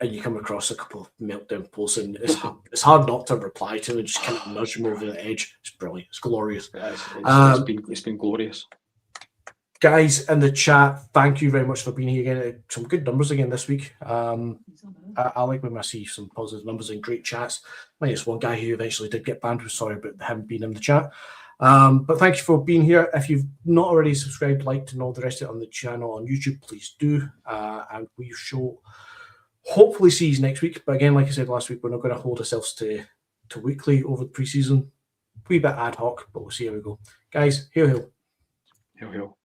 you come across a couple of meltdown posts, and it's hard not to reply to and just kind of nudge them over the edge. It's brilliant. It's glorious. It's been glorious. Guys in the chat, thank you very much for being here again. Some good numbers again this week. I like when I see some positive numbers and great chats. Minus one guy who eventually did get banned. We're sorry about him being in the chat. But thank you for being here. If you've not already subscribed, liked, and all the rest of it on the channel on YouTube, please do. And we shall hopefully see you next week. But again, like I said last week, we're not going to hold ourselves to weekly over the preseason. Wee bit ad hoc, but we'll see how we go. Guys, hail. Hail.